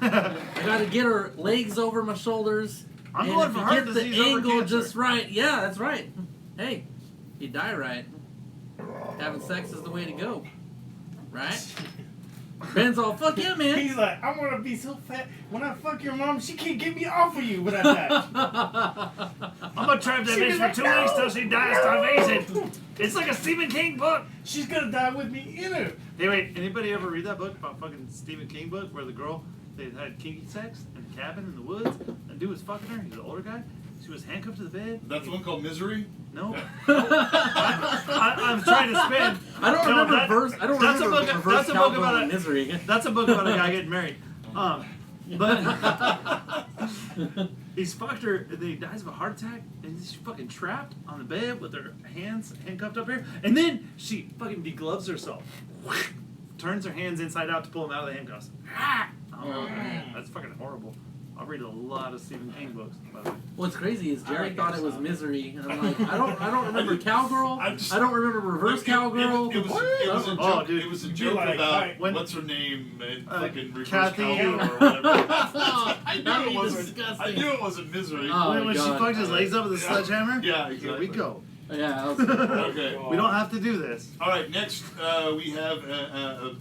I gotta get her legs over my shoulders. I'm and going if for you heart get the disease over angle cancer. just right, yeah, that's right. Hey, you die right. Having sex is the way to go, right? Ben's all, fuck yeah, man. He's like, I want to be so fat. When I fuck your mom, she can't get me off of you when I die. I'm gonna trap that She bitch was for like, 2 weeks till "No." she dies starvation. It's like a Stephen King book. She's gonna die with me in her. Hey, wait, anybody ever read that book about fucking Stephen King book where the girl, they had kinky sex in a cabin in the woods, and dude was fucking her, he's an older guy, she was handcuffed to the bed. That's the one called Misery? No. I'm trying to spin. I don't No, remember that- reverse. I don't that's a remember book- reverse that's a book cowgirl about a- misery. That's a book about a guy getting married. But he's fucked her, and then he dies of a heart attack, and she's fucking trapped on the bed with her hands handcuffed up here, and then she fucking degloves herself, turns her hands inside out to pull them out of the handcuffs. Oh man, that's fucking horrible. I'll read a lot of Stephen King books, by the way. What's crazy is I Jerry like thought it was Airsoft. misery, and I'm like, I don't remember cowgirl. I'm just- I don't remember reverse cowgirl. It was a joke. Oh, dude. It was a You'd be joke like, about right, when- what's her name and fucking reverse Kathy. cowgirl or whatever. I That'd knew be it wasn't. disgusting. I knew it wasn't Misery. Oh, when my she God. fucked his legs up with a Yeah. sledgehammer? Yeah, Here exactly. we go. Yeah, that was Okay. We don't have to do this. All right, next we have a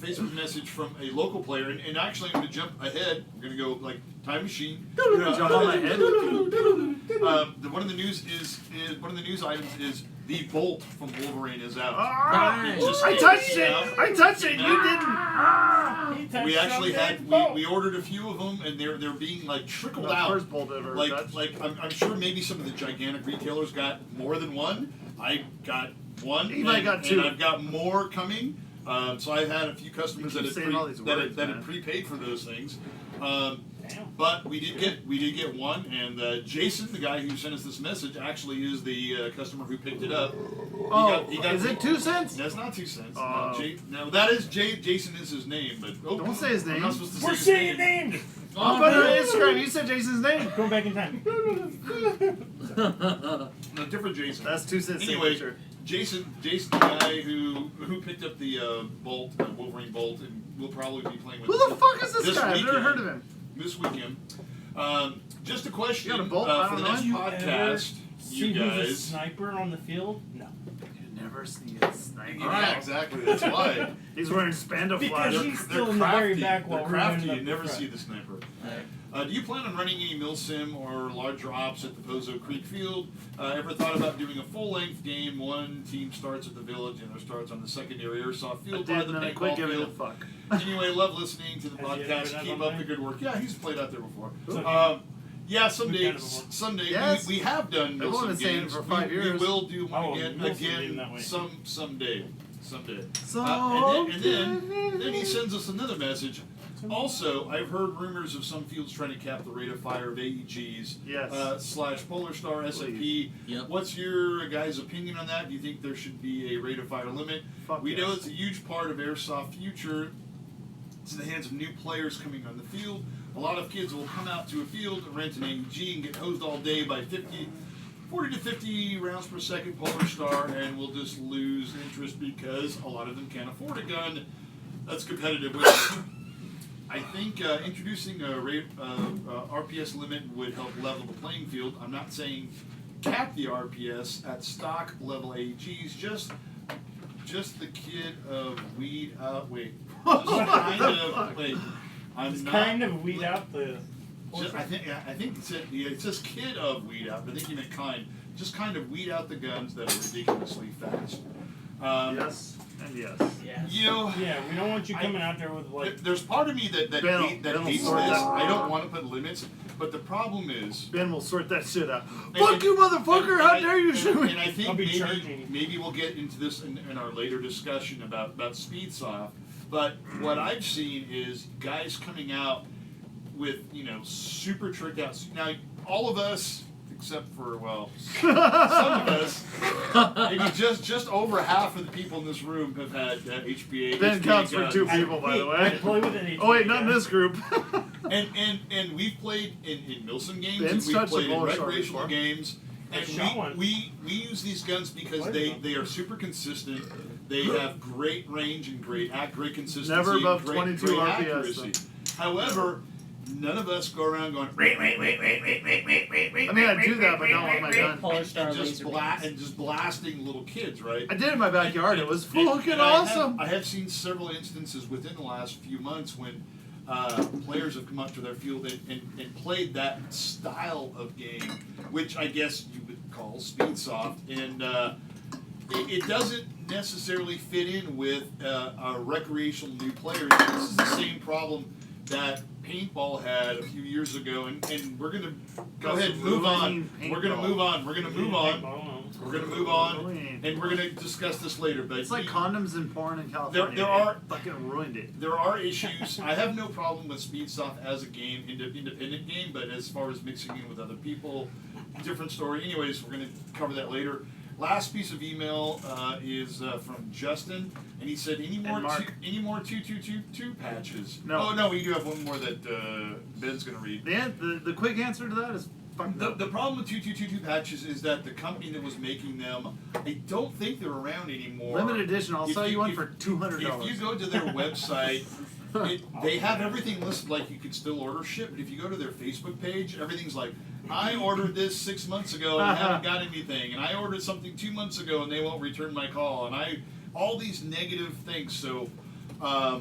Facebook message from a local player, and actually I'm going to jump ahead. We're going to go like time machine. Jump on my head. One of the news items is the Bolt from Wolverine is out. Nice. Just I came touched it! out. I touched it! You didn't! He touched We actually something had that we ordered a few of them, and they're being like trickled The out. first bolt ever touched. Like I'm sure maybe some of the gigantic retailers got more than one. I got one, You might and, got two. and I've got more coming. So I've had a few customers You that keep had, saying all these words, that man. had prepaid for those things. Damn. But we did get one, and Jason, the guy who sent us this message, actually is the customer who picked it up. Oh, He got is it 2 cents? That's not 2 cents. Oh. No, that is Jason is his name, but Don't say his I'm name. not supposed to say We're his saying name. named. I'll put it on Instagram. You said Jason's name. Going back in time. No, different Jason. That's 2 cents. Anyway, signature. Jason, the guy who picked up the Bolt, Wolverine Bolt, and we'll probably be playing with. Who the fuck is this guy? I've never weekend. heard of him. This weekend. Just a question You got a Bolt? I for don't the next know. podcast, See you who's a guys. sniper on the field? No. You never see a sniper. Yeah, exactly. That's why. He's wearing Spandau Because flash. he's still in the very back while They're we're crafty. running You up the never front. see the sniper. Do you plan on running any milsim or larger ops at the Pozo Creek Field? Ever thought about doing a full-length game? One team starts at the village, and the other starts on the secondary airsoft I field did, by and the then I quit paintball giving a field. fuck. Anyway, love listening to the Has he ever podcast. done Keep one up the there? good work. Yeah, he's played out there before. So Yeah, We've done it before. someday Yes. we have done I've only milsim been saying it games. for 5 We years. will do one Oh, again, milsim game that way. someday. So And then he sends us another message. Also, I've heard rumors of some fields trying to cap the rate of fire of AEGs Yes. / Polar Star SMP. Yep. What's your guys' opinion on that? Do you think there should be a rate of fire limit? Fuck We know yes. it's a huge part of airsoft future. It's in the hands of new players coming on the field. A lot of kids will come out to a field, rent an AEG, and get hosed all day by 40 to 50 rounds per second Polar Star, and will just lose interest because a lot of them can't afford a gun. That's competitive. I think introducing a RPS limit would help level the playing field. I'm not saying cap the RPS at stock level AGs. Just the kid of weed out. Wait. Just kind of. Wait. I'm Just not. kind of weed out the. I think it says kid of weed out, but I think you meant kind. Just kind of weed out the guns that are ridiculously fast. Yes and yes. Yes. You know, Yeah, we don't want you coming out there with like. there's part of me that Ben hates will this. sort that. I don't want to put limits, but the problem is. Ben will sort that shit out. And- Fuck you, motherfucker! How dare you shoot me? And I think I'll be charging you. maybe we'll get into this in our later discussion about Speedsoft. But what I've seen is guys coming out with super tricked out. Now all of us, except for some of us, maybe just over half of the people in this room have had HPA. Ben HPA counts for guns. 2 people, by the I way. play with an Oh wait, not in this group. And we've played in Milsim games, and Ben's we've touched a played in bullet shot recreational before. games, I and shot one. we use these guns because Played they, them. they are super consistent. They have great range and great consistency. Never above great, 22 great RPS, accuracy. However, none of us go around going wait. I mean, I do that, but not with my gun. Polar Star and just laser beams. blasting little kids, right? I did it in my backyard. It was And- fucking and I have- awesome. I have seen several instances within the last few months when players have come up to their field and played that style of game, which I guess you would call Speedsoft, and it doesn't necessarily fit in with a recreational new player. This is the same problem that paintball had a few years ago, and we're gonna go ahead and move on. We're gonna move on. We're gonna move on. We're gonna move on, and we're gonna discuss this later. But It's like condoms and porn in California. There are- It fucking ruined it. there are issues. I have no problem with Speedsoft as a game, independent game, but as far as mixing in with other people, different story. Anyways, we're gonna cover that later. Last piece of email is from Justin, and he said, "Any more And Mark. 2222 patches?" No. Oh no, we do have one more that Ben's gonna read. The quick answer to that is fuck no. The problem with 2222 patches is that the company that was making them, I don't think they're around anymore. Limited edition. I'll If sell you one if- for $200. If you go to their website, they have everything listed like you could still order shit, but if you go to their Facebook page, everything's like, I ordered this 6 months ago and I haven't got anything, and I ordered something 2 months ago and they won't return my call, and all these negative things. So we're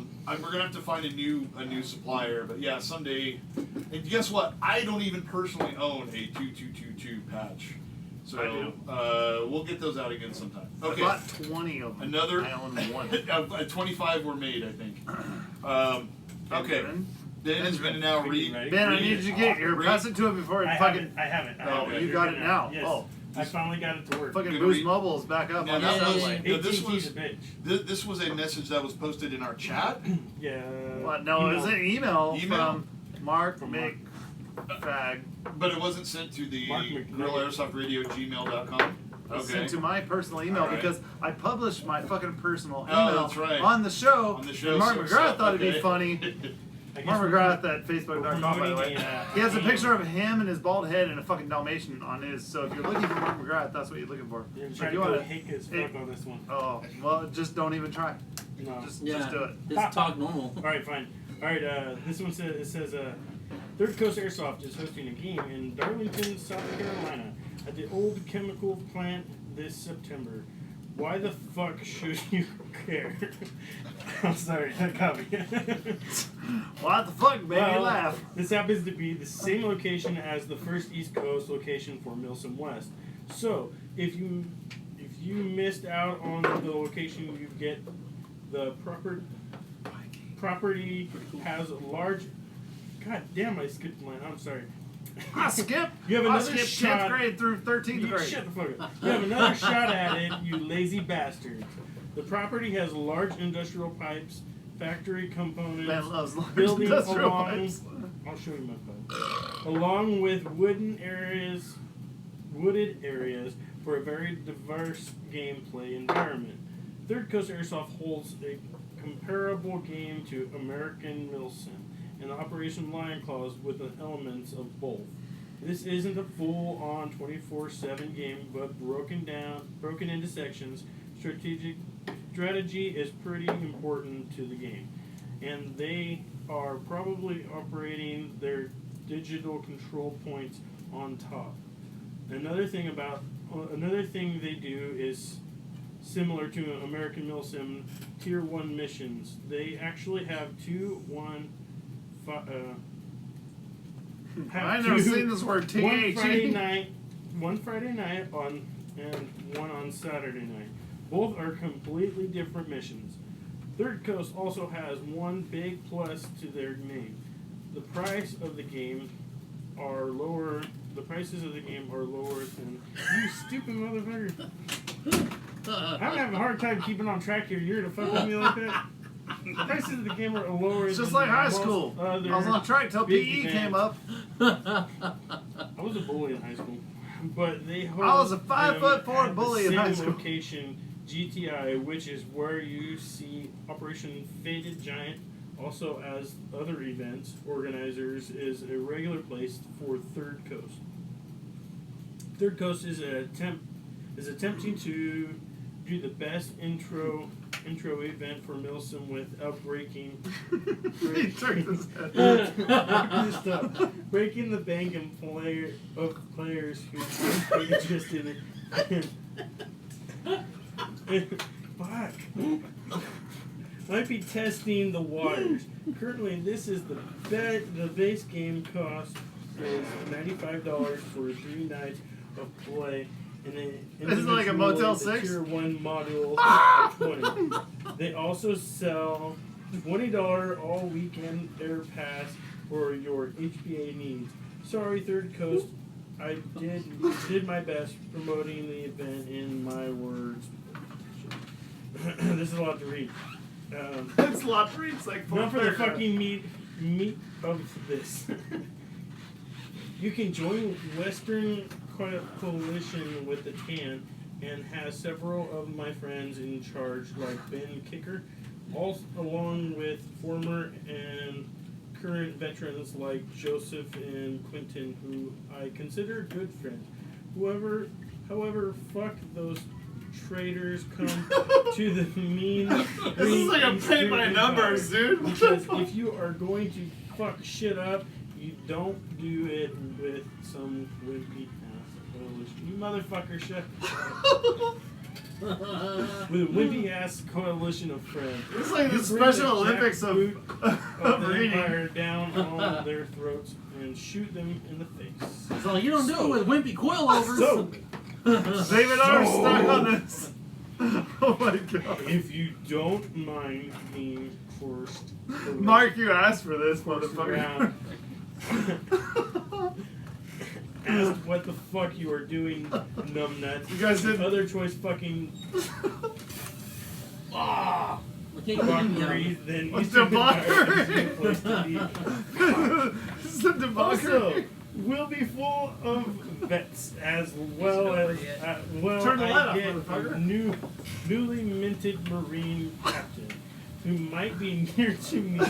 gonna have to find a new supplier, but yeah, someday. And guess what? I don't even personally own a 2222 patch, so I do. we'll get those out again sometime. Okay. I bought 20 of them. Another I own one. 25 were made, I think. Okay. Ben has been now read. Ben, I need you to get here. Read. Pass it to him before I it fucking. haven't. Oh, you got it now. Yes. Oh. I finally got it to work. Fucking Good Boost read. Mobile is back up Now, on that that was- satellite. now, this AT&T's was- a bitch. This was a message that was posted in our chat. Yeah. What? No, it was an email Email? from Mark From Mark. McFag. But it wasn't sent to the Mark McNuggets. GorillaAirsoftRadio@gmail.com. It's Okay. sent to my personal email All right. because I published my fucking personal Oh, email that's right. on the show. On the show. And Mark so- McGrath thought okay. it'd be funny. I guess Mark we're- McGrath at Facebook.com, by the way. promoting the, He has a picture of him and his bald head and a fucking Dalmatian on his. So if you're looking for Mark McGrath, that's what you're looking for. You're So trying if to you go want hick as it- fuck on this one. Oh, well, just don't even try. No. Just do it. Just talk normal. Alright, fine. Alright, this one says, Third Coast Airsoft is hosting a game in Darlington, South Carolina at the old chemical plant this September. Why the fuck should you care? I'm sorry, that got me. What the fuck, baby? Well, Laugh. This happens to be the same location as the first East Coast location for Milsom West. So, if you missed out on the location, you get the property has a large. God damn! I skipped line. I'm sorry. I skip. You have I another skipped shot. 10th grade through 13th You grade. shut the fuck up. You have another shot at it, you lazy bastard. The property has large industrial pipes, factory components, Man loves large building industrial along. pipes. I'll show you my pipe. Along with wooded areas for a very diverse gameplay environment. Third Coast Airsoft holds a comparable game to American Milsim, an Operation Lion Claws with the elements of both. This isn't a full-on 24/7 game, but broken into sections, strategy is pretty important to the game, and they are probably operating their digital control points on top. Another thing they do is similar to American Milsim Tier 1 missions. They actually have I've never seen this word TH. One Friday night and one on Saturday night. Both are completely different missions. Third Coast also has one big plus to their name. The prices of the game are lower than you stupid motherfucker. I'm having a hard time keeping on track here. You're gonna fuck with me like that? The prices of the game are lower. It's just than like high most school. I other was on track till big PE events. came up. I was a bully in high school, but they host I was a them 5'4" at bully the in high same school. location, GTI, which is where you see Operation Faded Giant. Also, as other events, organizers is a regular place for Third Coast. Third Coast is attempting to do the best intro event for Milsim without breaking He turned his head. breaking the bank and players who are interested in fuck. Might be testing the waters. Currently, this is the base game cost is $95 for 3 nights of play. And This is like a Motel 6? Tier 1 module of 20. They also sell $20 all weekend air pass for your HBA needs. Sorry, Third Coast. I did my best promoting the event in my words. This is a lot to read. It's a lot to read. It's like Not for the fucking meat of this. You can join Western Coalition with the tan and has several of my friends in charge, like Ben Kicker, along with former and current veterans like Joseph and Quentin, who I consider good friends. However, fuck those traitors come to the mean. This is like a paint by numbers, dude. Because if you are going to fuck shit up, you don't do it with some wimpy ass coalition. You motherfucker, shut up. With a wimpy ass coalition of friends. It's like the You bring Special Olympics of the reading. empire down on their throats and shoot them in the face. So you don't do it with wimpy coilovers. So, David R. stuck on this. Oh my god. if you don't mind being forced Mark, you asked for this, forced motherfucker. around, asked what the fuck you are doing, numbnuts. You guys did. Other choice fucking We can't get any of debauchery, them. then What's Eastern Empire is debauchery? your place to be. This is a debauchery. Also, will be full of vets as well as Turn the light I off, get a motherfucker. newly minted Marine captain who might be near to me.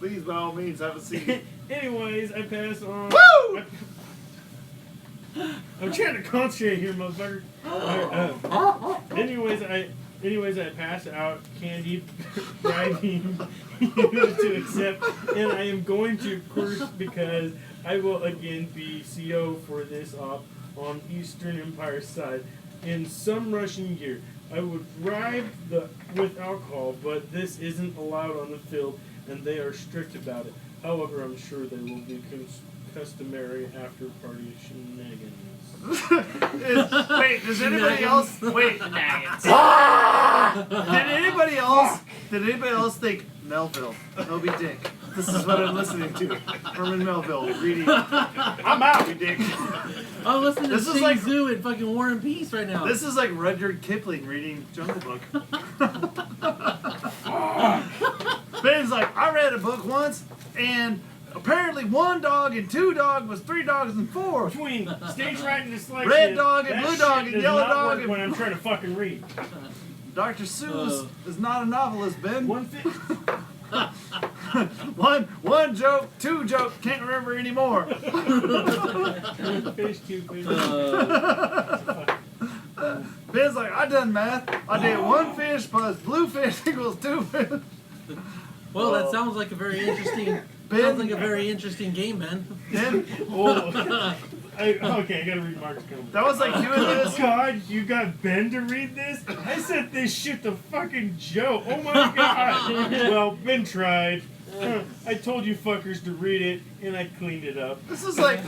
Please, by all means, have a seat. Anyways, I pass on. Woo! I'm trying to concentrate here, motherfucker. Anyways, I pass out candy, bribing you to accept, and I am going to, of course, because I will again be CO for this op on Eastern Empire side in some Russian gear. I would bribe with alcohol, but this isn't allowed on the field, and they are strict about it. However, I'm sure they will be customary after party shenanigans. Wait, does anybody else? Wait. Nuggets. Did anybody else think Melville, Moby Dick? This is what I'm listening to. Herman Melville reading. I'm out, Moby Dick. I'm listening to This is Sing like- Zoo and fucking War and Peace right now. This is like Rudyard Kipling reading Jungle Book. Ben's like, I read a book once, and apparently 1 dog and 2 dog was 3 dogs and 4. Between stage right and dyslexia, Red dog and that blue shit dog and does yellow not dog work and- when I'm trying to fucking read. Dr. Seuss is not a novelist, Ben. One thing. one joke, 2 joke, can't remember anymore. Fish cube, fish. Ben Ben's like, I done math. I did 1 fish plus blue fish equals 2 fish. Well, that sounds like a very interesting. Sounds like a very interesting game, Ben. Ben, Oh. Okay, I gotta read Mark's comment. that was like you and Oh Lewis. God, you got Ben to read this? I sent this shit to fucking Joe. Oh my God. Well, Ben tried. I told you fuckers to read it, and I cleaned it up. This is like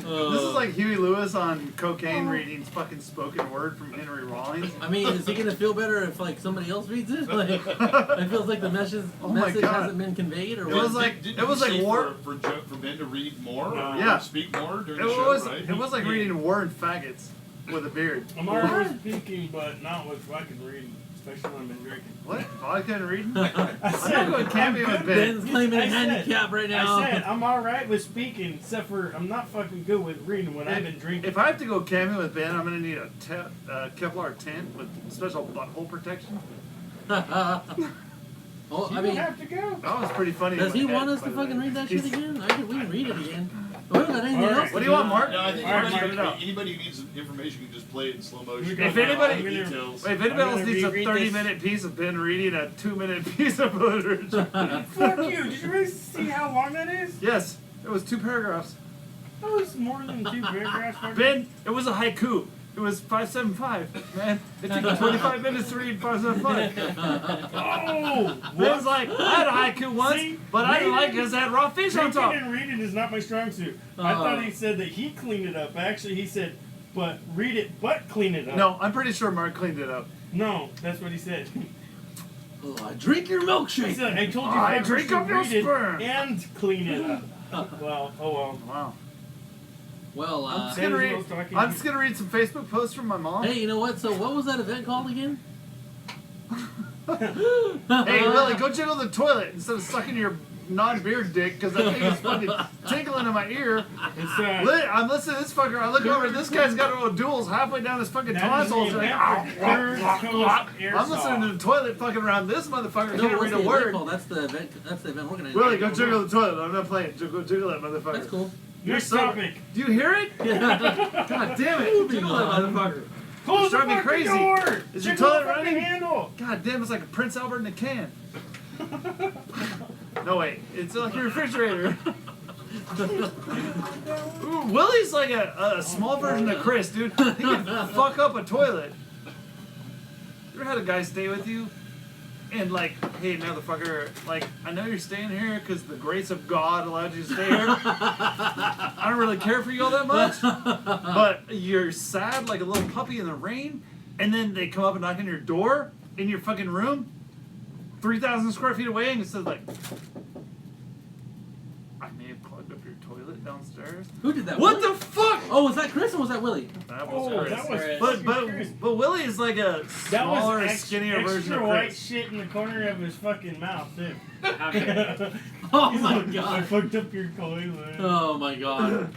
Huey Lewis on cocaine reading fucking spoken word from Henry Rollins. I mean, is he gonna feel better if like somebody else reads it? Like, it feels like the message my God. hasn't been conveyed, or It what? was like Didn't it was you like say war. for Ben to read more, or Yeah. speak more during It the show, was right? it was like reading war and faggots with a beard. I'm already speaking, but not with fucking reading, especially when I've been drinking. What? Vodka and reading? I I'm said, not going camping I'm with good. Ben. Ben's claiming a I said- handicap right now. I said I'm alright with speaking, except for I'm not fucking good with reading when I've been drinking. If I have to go camping with Ben, I'm gonna need a Kevlar tent with special butthole protection. Well, You I mean, don't have to go. That was pretty funny. does in he my want head, us by to the fucking way. read that shit He's- again? We can read it again. We haven't got anything Alright. else. What to do you want, Mark? No, I think All right, anybody, Mark. anybody who needs information can just play it in slow motion. If anybody- details. Wait, if anybody I'm else gonna needs a reread 30-minute piece of Ben reading a 2-minute piece of literature. Fuck you! Did you really see how long that is? Yes, it was 2 paragraphs. That was more than 2 paragraphs. fucker. Ben, it was a haiku. It was 575, man. It took me 25 minutes to read 575. Oh! Ben's like, I had a haiku once, See? but I didn't like it Reading- because it had raw fish on top. Drinking and reading is not my strong suit. I thought he said that he cleaned it up. Actually, he said, but read it, but clean it up. No, I'm pretty sure Mark cleaned it up. No, that's what he said. Oh, drink your He milkshake. said, I told you I fuckers drink to up your read it sperm. and clean it up. Well, oh well. Wow. Well, I'm just Sam gonna is read. most talking. I'm just gonna read some Facebook posts from my mom. hey, you know what? So, what was that event called again? Hey, Lily, go jiggle the toilet instead of sucking your non-beard dick because that thing is fucking tinkling in my ear. It's I'm listening to this fucker. I look over. This guy's got little duels halfway down his fucking that is the tonsils. event Like, for Third Coast I'm listening to the toilet fucking around. This motherfucker No, can't what's read the a event word. called? That's the event. That's the event organizer. Willie, go jiggle the toilet. I'm not playing. Go jiggle that motherfucker. That's cool. You're Next so- topic. Do you hear it? Yeah. God damn it! Moving Jiggle that on. motherfucker. Close the driving me fucking crazy. door. Is your Jiggle toilet the fucking running? handle. God damn, it's like a Prince Albert in a can. No wait, it's like a refrigerator. Ooh, Willie's like a small version of Chris, dude. He can fuck up a toilet. You ever had a guy stay with you? And like, hey motherfucker, like, I know you're staying here because the grace of God allowed you to stay here. I don't really care for you all that much. But you're sad like a little puppy in the rain, and then they come up and knock on your door in your fucking room, 3,000 square feet away, and it says like, I may have clogged up your toilet downstairs. Who did that? What Willie? the fuck? Oh, was that Chris or was that Willie? That was Oh, Chris. that was But fucking Chris. but Willie is like a That smaller, was skinnier version extra of white Chris. shit in the corner of his fucking mouth too. How could Oh He's my like, I god. fucked up your toilet. Oh my god.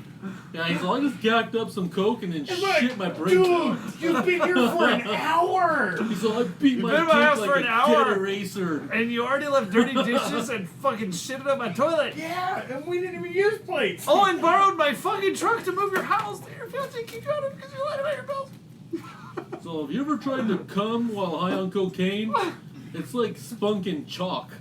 Yeah, he's like, I just gacked up some coke and then It's shit like, my brains out. dude, you've been here for an hour. He's like, I beat You've my been in my dick house like for a an hour. dead eraser. And you already left dirty dishes and fucking shitted up my toilet. Yeah, and we didn't even use plates. Oh, and borrowed my fucking truck to move your house. Your fiance kicked you out of it because you lied about your bills. So have you ever tried to cum while high on cocaine? It's like spunk and chalk.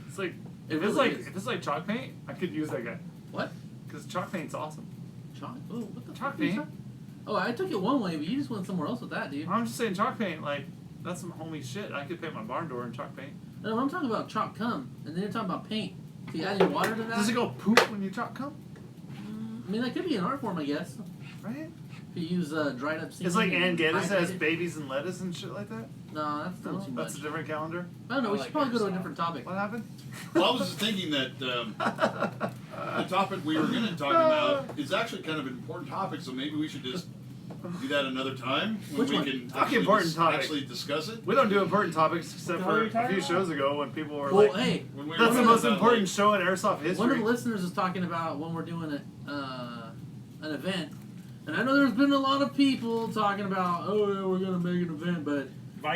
It's like It if it's really like is. if it's like chalk paint, I could use that guy What? because chalk paint's awesome. Chalk? Oh, what the Chalk fuck are you paint. talking- Oh, I took it one way, but you just went somewhere else with that, dude. I'm just saying chalk paint, like that's some homie shit. I could paint my barn door in chalk paint. No, I'm talking about chalk cum, and then you're talking about paint. So you adding water to that? Does it go poop when you chalk cum? I mean, that could be an art form, I guess. Right? If you use dried up semen. It's like and Ann Geddes has hydrate it. babies and lettuce and shit like that. No, that's still No, too much. that's a different calendar. I don't know. I We like should probably go to a airsoft. different topic. What happened? Well, I was just thinking that the topic we were going to talk about is actually kind of an important topic, so maybe we should just do that another time when Which we one? can Fuck important topic. actually discuss it. We don't do important topics except What for are you a talking few about? shows ago when people were Well, like, hey, When we were "That's the talking most about, important like, show in airsoft one of history." the listeners is talking about when we're doing an event, and I know there's been a lot of people talking about, oh yeah, we're gonna make an event, but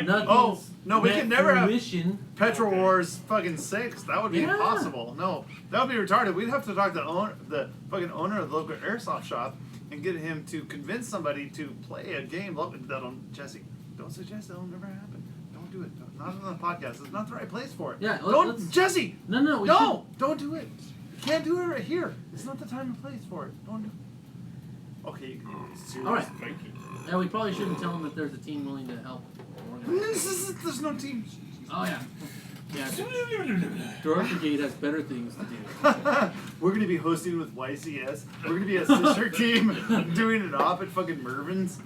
nothing's Oh, no, we met can never have- fruition. Petrol Okay. Wars fucking 6. That would be Yeah. impossible. No, that would be retarded. We'd have to talk to the fucking owner of the local airsoft shop and get him to convince somebody to play a game. That'll Jesse, don't suggest that'll never happen. Don't do it. Not on the podcast. It's not the right place for it. Yeah, don't, let's, Jesse. No, no, we No, don't do it. You can't do it right here. It's not the time and place for it. Don't do it. Okay, you can do it. Serious. All right. Viking. Yeah, we probably shouldn't tell him that there's a team willing to help. organize. There's no team. Oh yeah. Yeah. Dark Brigade has better things to do. We're gonna be hosting with YCS. We're gonna be a sister team doing it off at fucking Mervin's.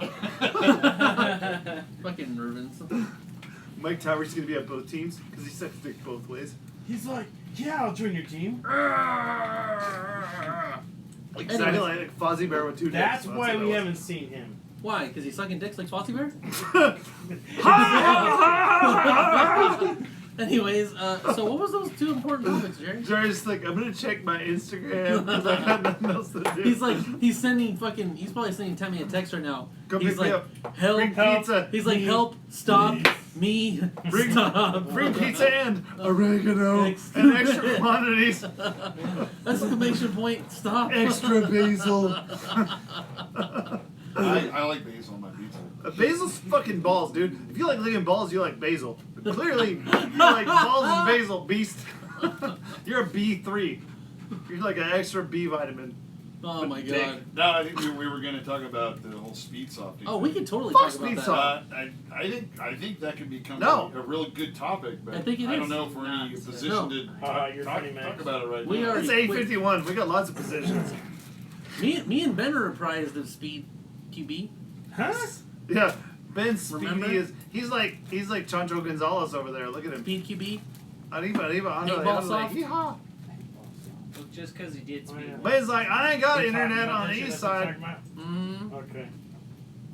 Fucking Mervins. Mike Towers gonna be at both teams because he sucks dick both ways. He's like, yeah, I'll join your team. Exactly like Fozzie Bear with two dicks. That's why we haven't seen him. Why? Because he's sucking dicks like Fozzie Bear? Anyways, so what was those two important topics, Jerry? Jerry's like, I'm gonna check my Instagram because I got nothing else to do. He's probably sending Tammy a text right now. Come he's pick like, me up. help. Bring pizza. He's like, help, stop, me, stop. Bring pizza and oregano Excuse and extra me. quantities. Exclamation point, stop. Extra basil. I like basil on my pizza. Basil's fucking balls, dude. If you like licking balls, you like basil. But clearly, you like balls and basil, beast. You're a B3. You're like an extra B vitamin. Oh my Dick. god. No, I think we were going to talk about the whole speed softening. Oh, we could totally Fuck talk about speed that. soft. I think that could become No. a real good topic, but I think it I is. don't know if we're in any position No. to You're talk, funny, man. talk about it right We now. are- It's 8:51. We got lots of positions. Me and Ben are apprised of Speed QB. Huh? Yeah, Ben Speedy Remember? he's like Chancho Gonzalez over there. Look at him. Speed QB. Arriba, Paintball like, soft? yeehaw. Well, just because he did speak. yeah. Ben's like, I ain't got We internet talked about on that the shit east that we side. talked about? Mm-hmm. Okay.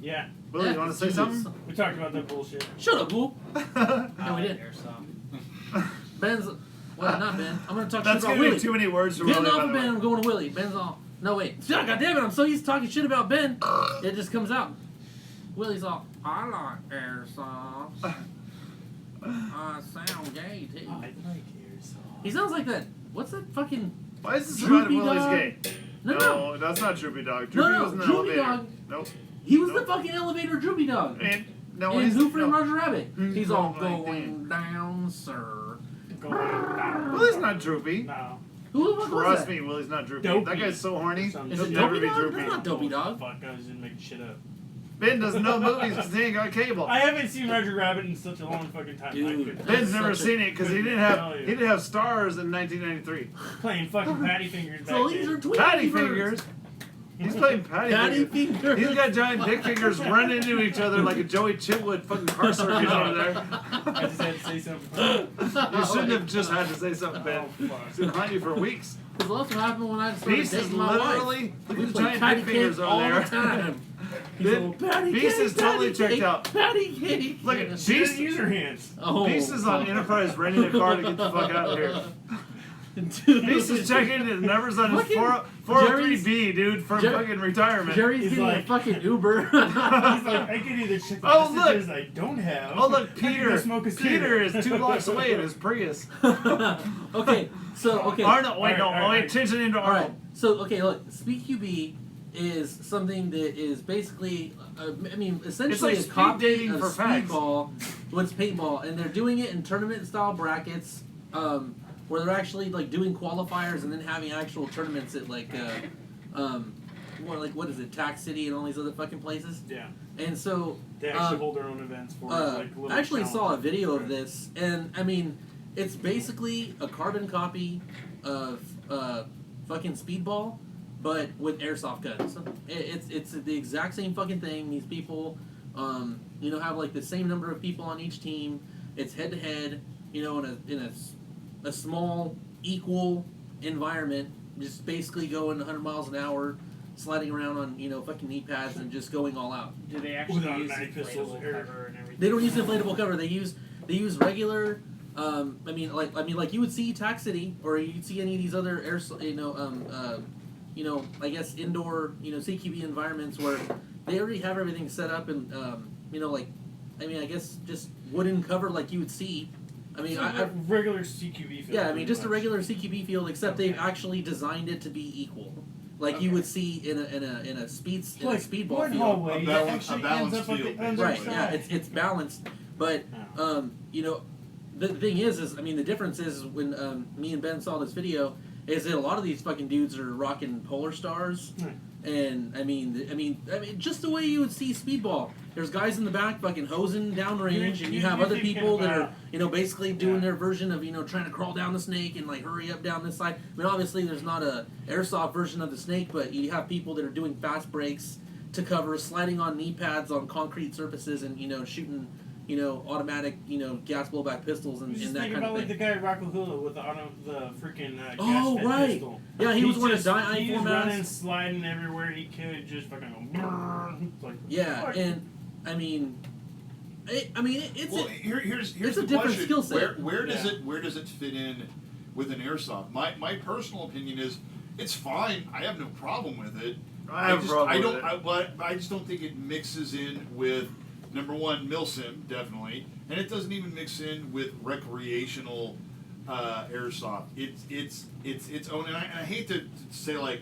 Yeah, Willie, you want to say something? we talked about that bullshit. Shut up, Whoop. I No, we like didn't. airsoft. Ben's. Well, not Ben. I'm gonna talk That's shit about gonna be Willie. too many words for Getting Willie. off by of the Ben, way. I'm going to Willie. Ben's all. No, wait. God damn it, I'm so used to talking shit about Ben. It just comes out. Willie's all, I like airsoft. I sound gay, too. I like airsoft. He sounds like that. What's that fucking. Why is this about Droopy Willie's dog? gay? No. that's not Droopy Dog. No, Droopy no, was in the Droopy elevator. Dog. Nope. He was the Nope. fucking elevator droopy dog. And no, And he's Who Framed no. Roger Rabbit. He's all Oh, my going down, sir. Going down. Willie's not Droopy. No. Who the fuck was Trust that? me, Willie's not Droopy. Dopey. That guy's so horny. Sounds- Is He'll it never Dopey be Dog? Droopy. That's not Dopey Dog. Fuck, I was just making shit up. Ben doesn't know movies because he ain't got cable. I haven't seen Roger Rabbit in such a long fucking time. Dude. I couldn't- Ben's That's never such a- seen it because he didn't have stars in 1993. playing fucking Patty Fingers back So these are then. Tweety Patty birds. fingers. He's playing Patty, Patty fingers. fingers. He's got giant dick fingers running into each other like a Joey Chitwood fucking car circus over there. I just had to say something. You shouldn't have just had to say something, Ben. Oh, fuck. It's been behind you for weeks. Because that's what happened when I started Beast is dating my wife. literally look We at the play giant patty dick fingers cake over all there. the time. He's Ben- all, patty Beast cake, is totally patty checked cake, out. Patty cake. Look at She Beast. didn't use her hands. Oh, Beast is on Enterprise renting a car to get the fuck out of here. Dude. Beast is checking the numbers on his Fucking 403B, dude, for Jer- fucking retirement. Jerry's He's getting like- a fucking Uber. He's like, I could either check the Oh, messages I don't have. Oh look, I could go Peter. smoke a Peter cigarette. is 2 blocks away in his Prius. Okay, so okay. Arnold, wait, no, All right. wait, change it into All right. Arnold. So okay, look, Speed QB is something that is basically, I mean, essentially like a speed copy dating of for facts. Speedball with paintball, and they're doing it in tournament style brackets, where they're actually like doing qualifiers and then having actual tournaments at like, what is it, Tax City and all these other fucking places. Yeah. And so They actually hold their own events for like little I actually saw a challenges. video of this, and I mean, it's basically a carbon copy of fucking Speedball, but with airsoft guns. It's the exact same fucking thing. These people, have like the same number of people on each team. It's head to head, in a small equal environment, just basically going 100 miles an hour, sliding around on fucking knee pads and just going all out. Do they actually Without use automatic pistols inflatable or- cover and everything? They don't use inflatable cover. They use regular. Like you would see Tax City, or you'd see any of these other I guess indoor, CQB environments where they already have everything set up and I guess just wooden cover like you would see. I mean, It's like a regular CQB field. yeah, I mean pretty just a much. regular CQB field, except they've actually designed it to be equal. like you would see in a speedball one field. hallway A that balance- actually a balanced ends up at field, the other Right, side. yeah, it's balanced, but you know, the thing is I mean the difference is when me and Ben saw this video is that a lot of these fucking dudes are rocking Polar Stars, and I mean just the way you would see speedball. There's guys in the back fucking hosing downrange, and you have other people that are basically doing their version of trying to crawl down the snake and like hurry up down this side. I mean obviously there's not a airsoft version of the snake, but you have people that are doing fast breaks to cover, sliding on knee pads on concrete surfaces, and shooting automatic gas blowback pistols and, Just that think kind about of like thing. the guy at Rocklahula with the freaking gas Oh, fed right. pistol. Yeah, he was wearing a He's diaphragm running, mask. sliding everywhere he could, just fucking go. Brrr. It's like, Yeah, fuck. and I mean, it's Well, here's it's a the different question. skill set. Where does it fit in with an airsoft? My personal opinion is it's fine. I have no problem with it. I have a problem with it. But I just don't think it mixes in with number one milsim definitely, and it doesn't even mix in with recreational airsoft. It's its own. And I hate to say like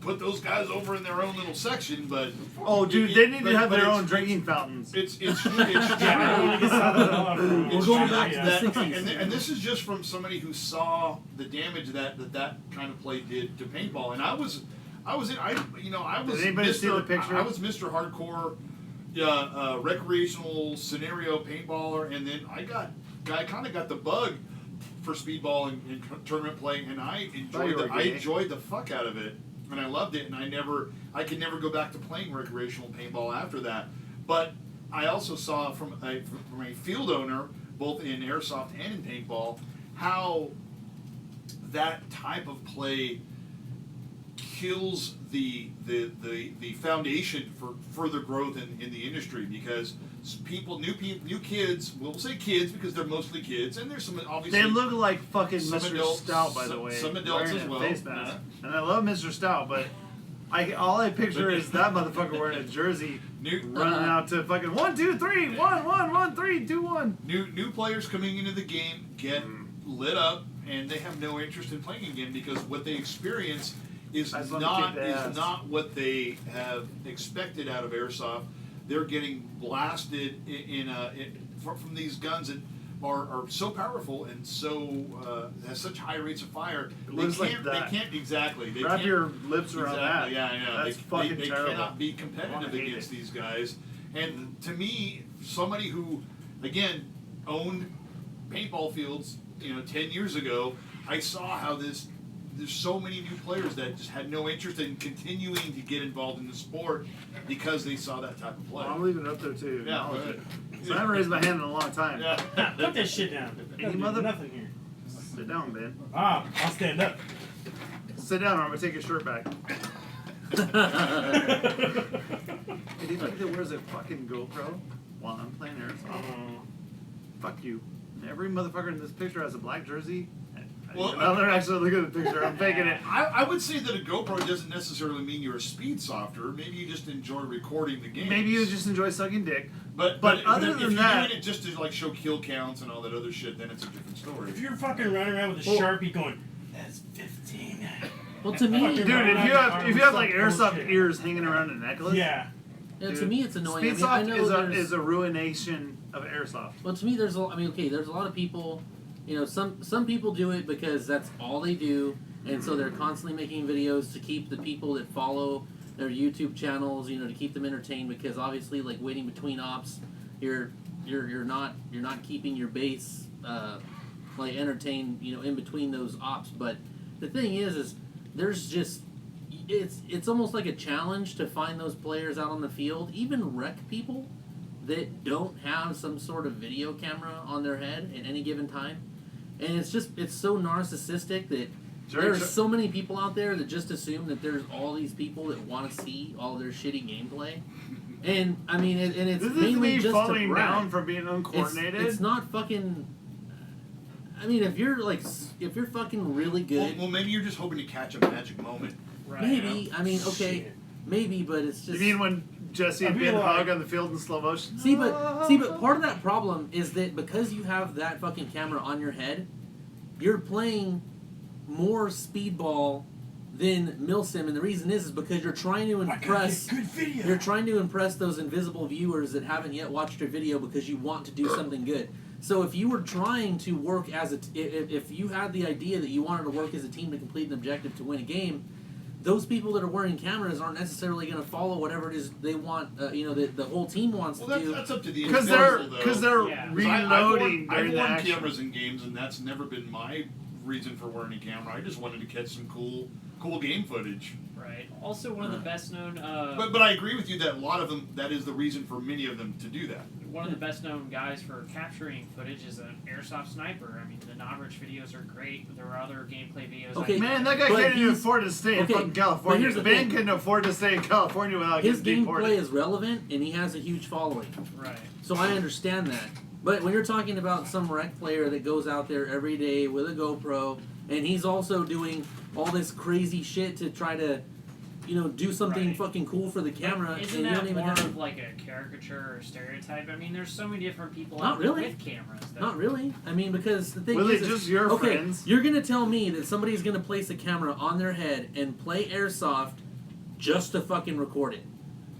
put those guys over in their own little section, but Oh, dude, they need to have their it's- own drinking fountains. It's Yeah, I don't want to get something We're going back to the that, 60s. and this is just from somebody who saw the damage that kind of play did to paintball. And I was Did anybody see the picture? I was Mr. Hardcore, recreational scenario paintballer, and then I kind of got the bug for speedball and tournament play, and I enjoyed the fuck out of it, and I loved it, and I could never go back to playing recreational paintball after that. But I also saw from a field owner, both in airsoft and in paintball, how that type of play kills the foundation for further growth in the industry, because new kids, we'll say kids because they're mostly kids, and there's some obviously They look like fucking some Mr. adults- Stout, by the some- way. some adults wearing as a well. Face mask. Yeah. And I love Mr. Stout, but all I picture is that motherfucker wearing a jersey, running out to fucking 1, 2, 3, 1, 1, 1, 3, 2, 1. New players coming into the game get lit up, and they have no interest in playing again because what they experience is I just want to kick their ass. not what they have expected out of airsoft. They're getting blasted from these guns that are so powerful and so has such high rates of fire. It looks like that. They can't exactly. They Wrap can't, your lips around that. Yeah, I know. That's they, fucking they terrible. cannot be I competitive hate against it. these guys. And to me, somebody who, again, owned paintball fields, 10 years ago, I saw how there's so many new players that just had no interest in continuing to get involved in the sport because they saw that type of play. I'm leaving it up there too. Yeah, Acknowledge right. it. So I haven't raised my hand in a long time. Yeah. Put that shit down. Any Don't do mother- nothing here. Sit down, Ben. I'll stand up. Sit down or I'm going to take your shirt back. Hey, do you think that wears a fucking GoPro while I'm playing airsoft? Fuck you. Every motherfucker in this picture has a black jersey. Well, Now they're actually looking at the picture. I'm faking it. I would say that a GoPro doesn't necessarily mean you're a speed softer. Maybe you just enjoy recording the game. Maybe you just enjoy sucking dick. But other if than you're that- doing it just to like show kill counts and all that other shit, then it's a different story. If you're fucking running around with a Well- Sharpie going, that's 15. Well, to me, Fucking Dude, Right. if you have like airsoft Bullshit. ears hanging around a necklace, Yeah. to dude, me it's annoying. I Speedsoft mean, I know is a ruination of airsoft. Well, to me, there's a lot of people. Some people do it because that's all they do, and so they're constantly making videos to keep the people that follow their YouTube channels, to keep them entertained. Because obviously, like waiting between ops, you're not keeping your base like entertained, in between those ops. But the thing is there's just it's almost like a challenge to find those players out on the field, even rec people that don't have some sort of video camera on their head at any given time. And it's so narcissistic that there are so many people out there that just assume that there's all these people that want to see all their shitty gameplay. And I mean, and it's This is mainly me just to falling brag. down from being uncoordinated. It's not fucking. I mean, if you're fucking really good, Well, maybe you're just hoping to catch a magic moment. Right. maybe. I mean, okay, Shit. maybe, but it's just. You mean when Jesse and I Ben feel hug like- on the field in slow motion? See, but part of that problem is that because you have that fucking camera on your head, you're playing more speedball than milsim, and the reason is because you're trying to impress. Good video. You're trying to impress those invisible viewers that haven't yet watched your video because you want to do something good. So if you were trying to work as if you had the idea that you wanted to work as a team to complete an objective to win a game, those people that are wearing cameras aren't necessarily going to follow whatever it is they want. The whole team wants to do. That's up to the Because individual, they're Yeah. reloading I've during the worn action. cameras in games, and that's never been my reason for wearing a camera. I just wanted to catch some cool game footage. Right. Also, one of the best known. But I agree with you that a lot of them, that is the reason for many of them to do that. One of the best known guys for capturing footage is an airsoft sniper. I mean, the Novrich videos are great. There are other gameplay videos. Okay, Man, that guy But can't even he's- afford to stay in okay, fucking but California. here's the Ben thing. couldn't afford to stay in California without His getting deported. gameplay is relevant, and he has a huge following. Right. So I understand that. But when you're talking about some rec player that goes out there every day with a GoPro, and he's also doing all this crazy shit to try to, do something Right. fucking cool for the camera, Isn't and you that don't even more have. of like a caricature or stereotype? I mean, there's so many different people Not out there really. with cameras. That, Not really. I mean, because the thing Really, is, just your okay, friends? you're gonna tell me that somebody's gonna place a camera on their head and play airsoft just to fucking record it.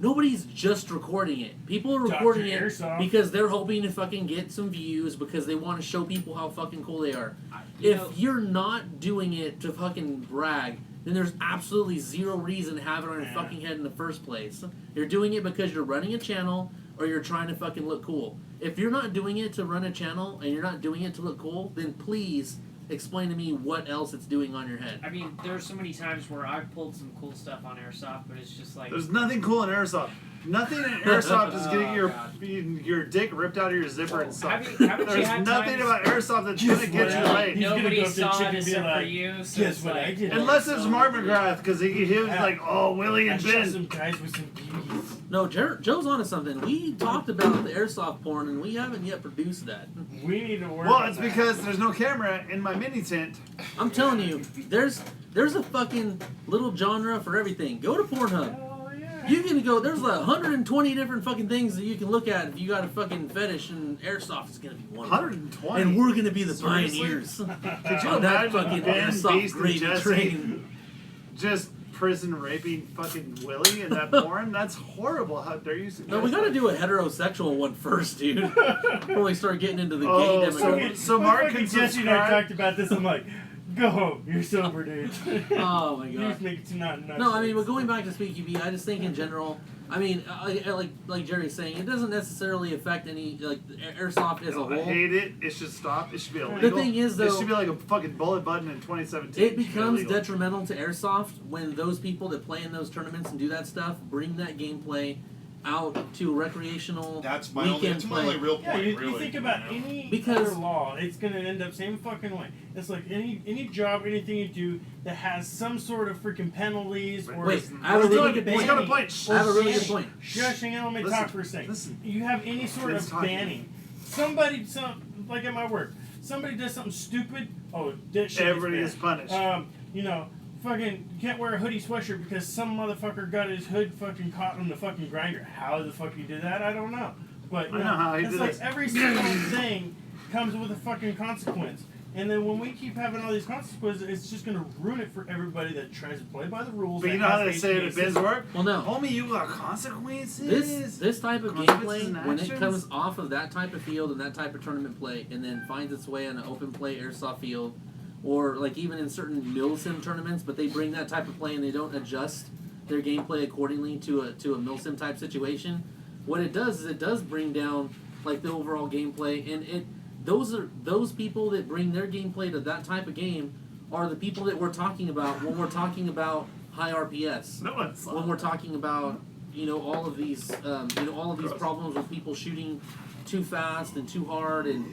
Nobody's just recording it. People are recording it Airsoft. because they're hoping to fucking get some views because they want to show people how fucking cool they are. You If know- you're not doing it to fucking brag, then there's absolutely zero reason to have it on your Yeah. fucking head in the first place. You're doing it because you're running a channel or you're trying to fucking look cool. If you're not doing it to run a channel and you're not doing it to look cool, then please explain to me what else it's doing on your head. I mean, there's so many times where I've pulled some cool stuff on airsoft, but it's just like There's nothing cool in airsoft. Nothing in airsoft is getting Oh, your dick ripped out of your zipper and stuff. haven't you There's had nothing times- about airsoft that's Guess gonna get what? you Yeah. laid. He's gonna nobody go up to the saw chick it and be except for like, you. So "Guess it's what like, I did?" Unless it's so- Mark McGrath, because he was Yeah. like, oh, Willie I and shot Ben. some guys with some beauties. No, Joe's onto something. We talked about the airsoft porn and we haven't yet produced that. We need to work Well, on it's that. because there's no camera in my mini tent. I'm telling you, there's a fucking little genre for everything. Go to Pornhub. Oh, yeah. You can go. There's like 120 different fucking things that you can look at if you got a fucking fetish, and airsoft is gonna be one of them. 120. And we're gonna be the Seriously? pioneers. Could you on that imagine fucking Ben, airsoft Beast, and gravy Jesse train. just prison raping fucking Willie in that porn? That's horrible. How dare you suggest No, we gotta that? do a heterosexual one first, dude. Before we start getting into the Oh, gay so- demographic. so When Mark fucking can Jesse and I subscribe? talked about this. I'm like, go home. You're sober, dude. Oh my You god. just make it to not nuts. No, I mean, but going back to SpeakyB, I just think in general, I mean, like Jerry's saying, it doesn't necessarily affect any airsoft as a I whole. hate it. It should stop. It should be illegal. The thing is, it though, should be like a fucking bullet button in 2017. it should be becomes illegal. detrimental to airsoft when those people that play in those tournaments and do that stuff bring that gameplay out to recreational That's my weekend only play. real Yeah, point. you really, think about you know? any Because- other law, it's going to end up same fucking way. It's like any job, anything you do that has some sort of freaking penalties or Wait, I have a really good He's point. got a point. I have a really good point. Shush, hang on, let me Listen, talk for a second. listen. You have any sort Ben's of talking. banning. Like at my work, somebody does something stupid. Oh, that shit Everybody gets is banned. punished. Fucking, you can't wear a hoodie sweatshirt because some motherfucker got his hood fucking caught on the fucking grinder. How the fuck he did that, I don't know. But, I know how he it's did like it. every single thing comes with a fucking consequence. And then when we keep having all these consequences, it's just going to ruin it for everybody that tries to play by the rules. But you that know how has they say it HBA at Ben's work? Well, no. Homie, you got consequences. This type of Consequences gameplay, and when it actions? comes off of that type of field and that type of tournament play, and then finds its way on an open play airsoft field, or like even in certain milsim tournaments, but they bring that type of play and they don't adjust their gameplay accordingly to a milsim type situation. What it does is it does bring down like the overall gameplay, and those people that bring their gameplay to that type of game are the people that we're talking about when we're talking about high RPS. No one's When we're talking about all of these Gross. problems with people shooting too fast and too hard and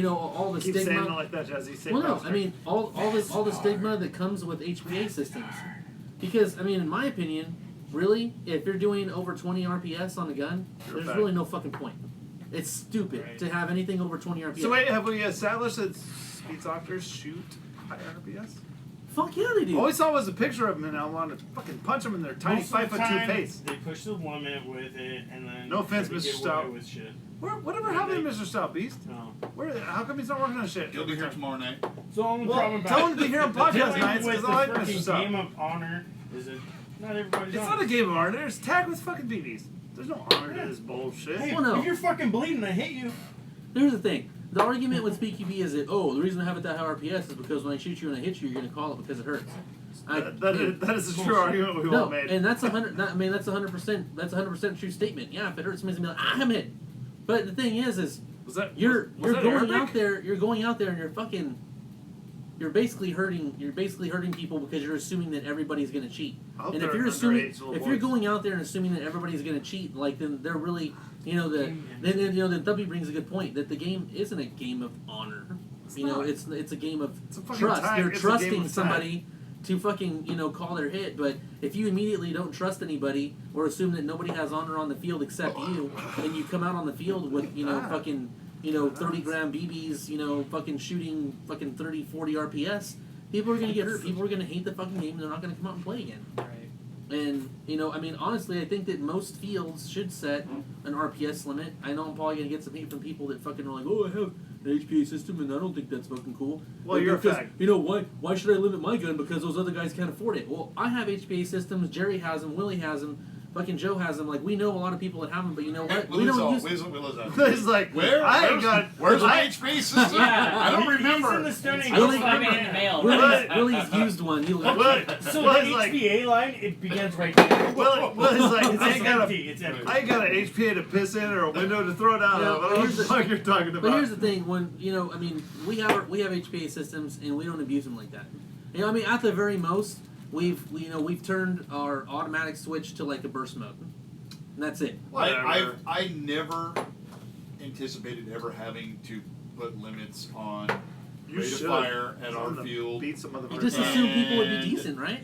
all the Keep saying it stigma. like that, Jesse. Say Well, no, faster. I mean all the stigma that comes with HBA systems. Because I mean, in my opinion, really, if you're doing over 20 RPS on a gun, You're there's back. really no fucking point. It's stupid Right. to have anything over 20 RPS. So wait, have we established that speed doctors shoot high RPS? Fuck yeah, they do. All we saw was a picture of them, and I wanted to fucking punch them in their tiny Most of the 5'2" time, face. They push the limit with it, and then No offense, they Mr. get Stout. away with shit. Whatever happened to Mr. Stout Beast? No. How come he's not working on shit? He'll be here tomorrow night. So the only Well, problem about tell him to be here on podcast dealing nights, with 'cause the I like Mr. freaking Stout. Game of Honor is that not everybody's It's on not a it. game of honor. There's tag with fucking BBs. There's no honor to this bullshit. Hey, Well, no. if you're fucking bleeding, I hit you. Here's the thing. The argument with SpeakQB is that, the reason I have it that high RPS is because when I shoot you and I hit you, you're going to call it because it hurts. That is a true argument we've all made. And that's 100%. That's 100%. That's 100% true statement. Yeah, if it hurts, somebody's gonna be like, I'm hit. But the thing is Was that you're was that going Arabic? out there. You're going out there, and you're basically hurting. You're basically hurting people because you're assuming that everybody's gonna cheat. I hope And if they're you're assuming, underage little if you're boys. going out there and assuming that everybody's gonna cheat, like then they're really, then W brings a good point that the game isn't a game of honor. It's You know, not. it's a game of It's a fucking trust. tag. You're It's a game trusting of somebody to fucking call their hit. But if you immediately don't trust anybody or assume that nobody has honor on the field except you, and you come out on the field with fucking 30-gram BBs, fucking shooting fucking 30, 40 RPS, people are gonna get hurt. People are gonna hate the fucking game. And they're not gonna come out and play again. Right. And honestly, I think that most fields should set an RPS limit. I know I'm probably gonna get some hate from people that fucking are like, I have an HPA system and I don't think that's fucking cool. Well, you're a fag. Why should I limit my gun because those other guys can't afford it? Well, I have HPA systems. Jerry has them. Willie has them. Fucking Joe has them. Like, we know a lot of people that have them, but you know what? We don't use. It's like, Where's my HP system? Yeah. I don't He's in remember. the Stone Age. Willie- I mean, in the mail. Willie's used one. He So Well, the it's like- HPA line, it begins right there. Well, it's like, It's I ain't got empty. It's empty. I ain't got an HPA to piss in or a window to throw it out Yeah, of. I but don't know what here's the the- fuck you're talking about. But here's the thing: when we have HPA systems and we don't abuse them like that. At the very most, we've turned our automatic switch to like a burst mode, and that's it. I never anticipated ever having to put limits on You rate of should. fire at our Something to field. Beat some You motherfuckers. just And- assume people would be decent, right?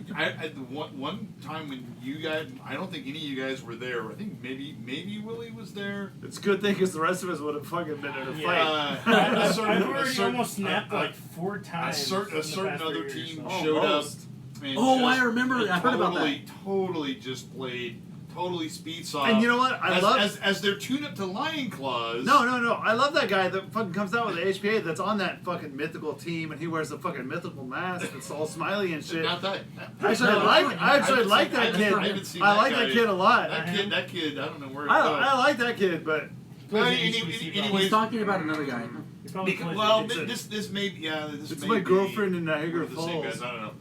One time when you guys, I don't think any of you guys were there. I think maybe Willie was there. It's a good thing because the rest of us would have fucking been in a fight. I've already almost snapped like 4 A times. certain in the past other 3 years, team so. showed up. Almost. And Oh, I just remember. I heard about that. Totally just played totally speed soft. And you know what? I love. as their tune up to Lion Claws. No. I love that guy that fucking comes out with the HPA that's on that fucking mythical team and he wears a fucking mythical mask that's all smiley and shit. Not that. Actually, I like that kid. I haven't seen I that like guy. that kid a lot. That kid. I don't know where. I like that kid, but I was talking about another guy. It's probably Because, close. well, It's this may be this it's may my be girlfriend in one Niagara of the same Falls. guys, I don't know.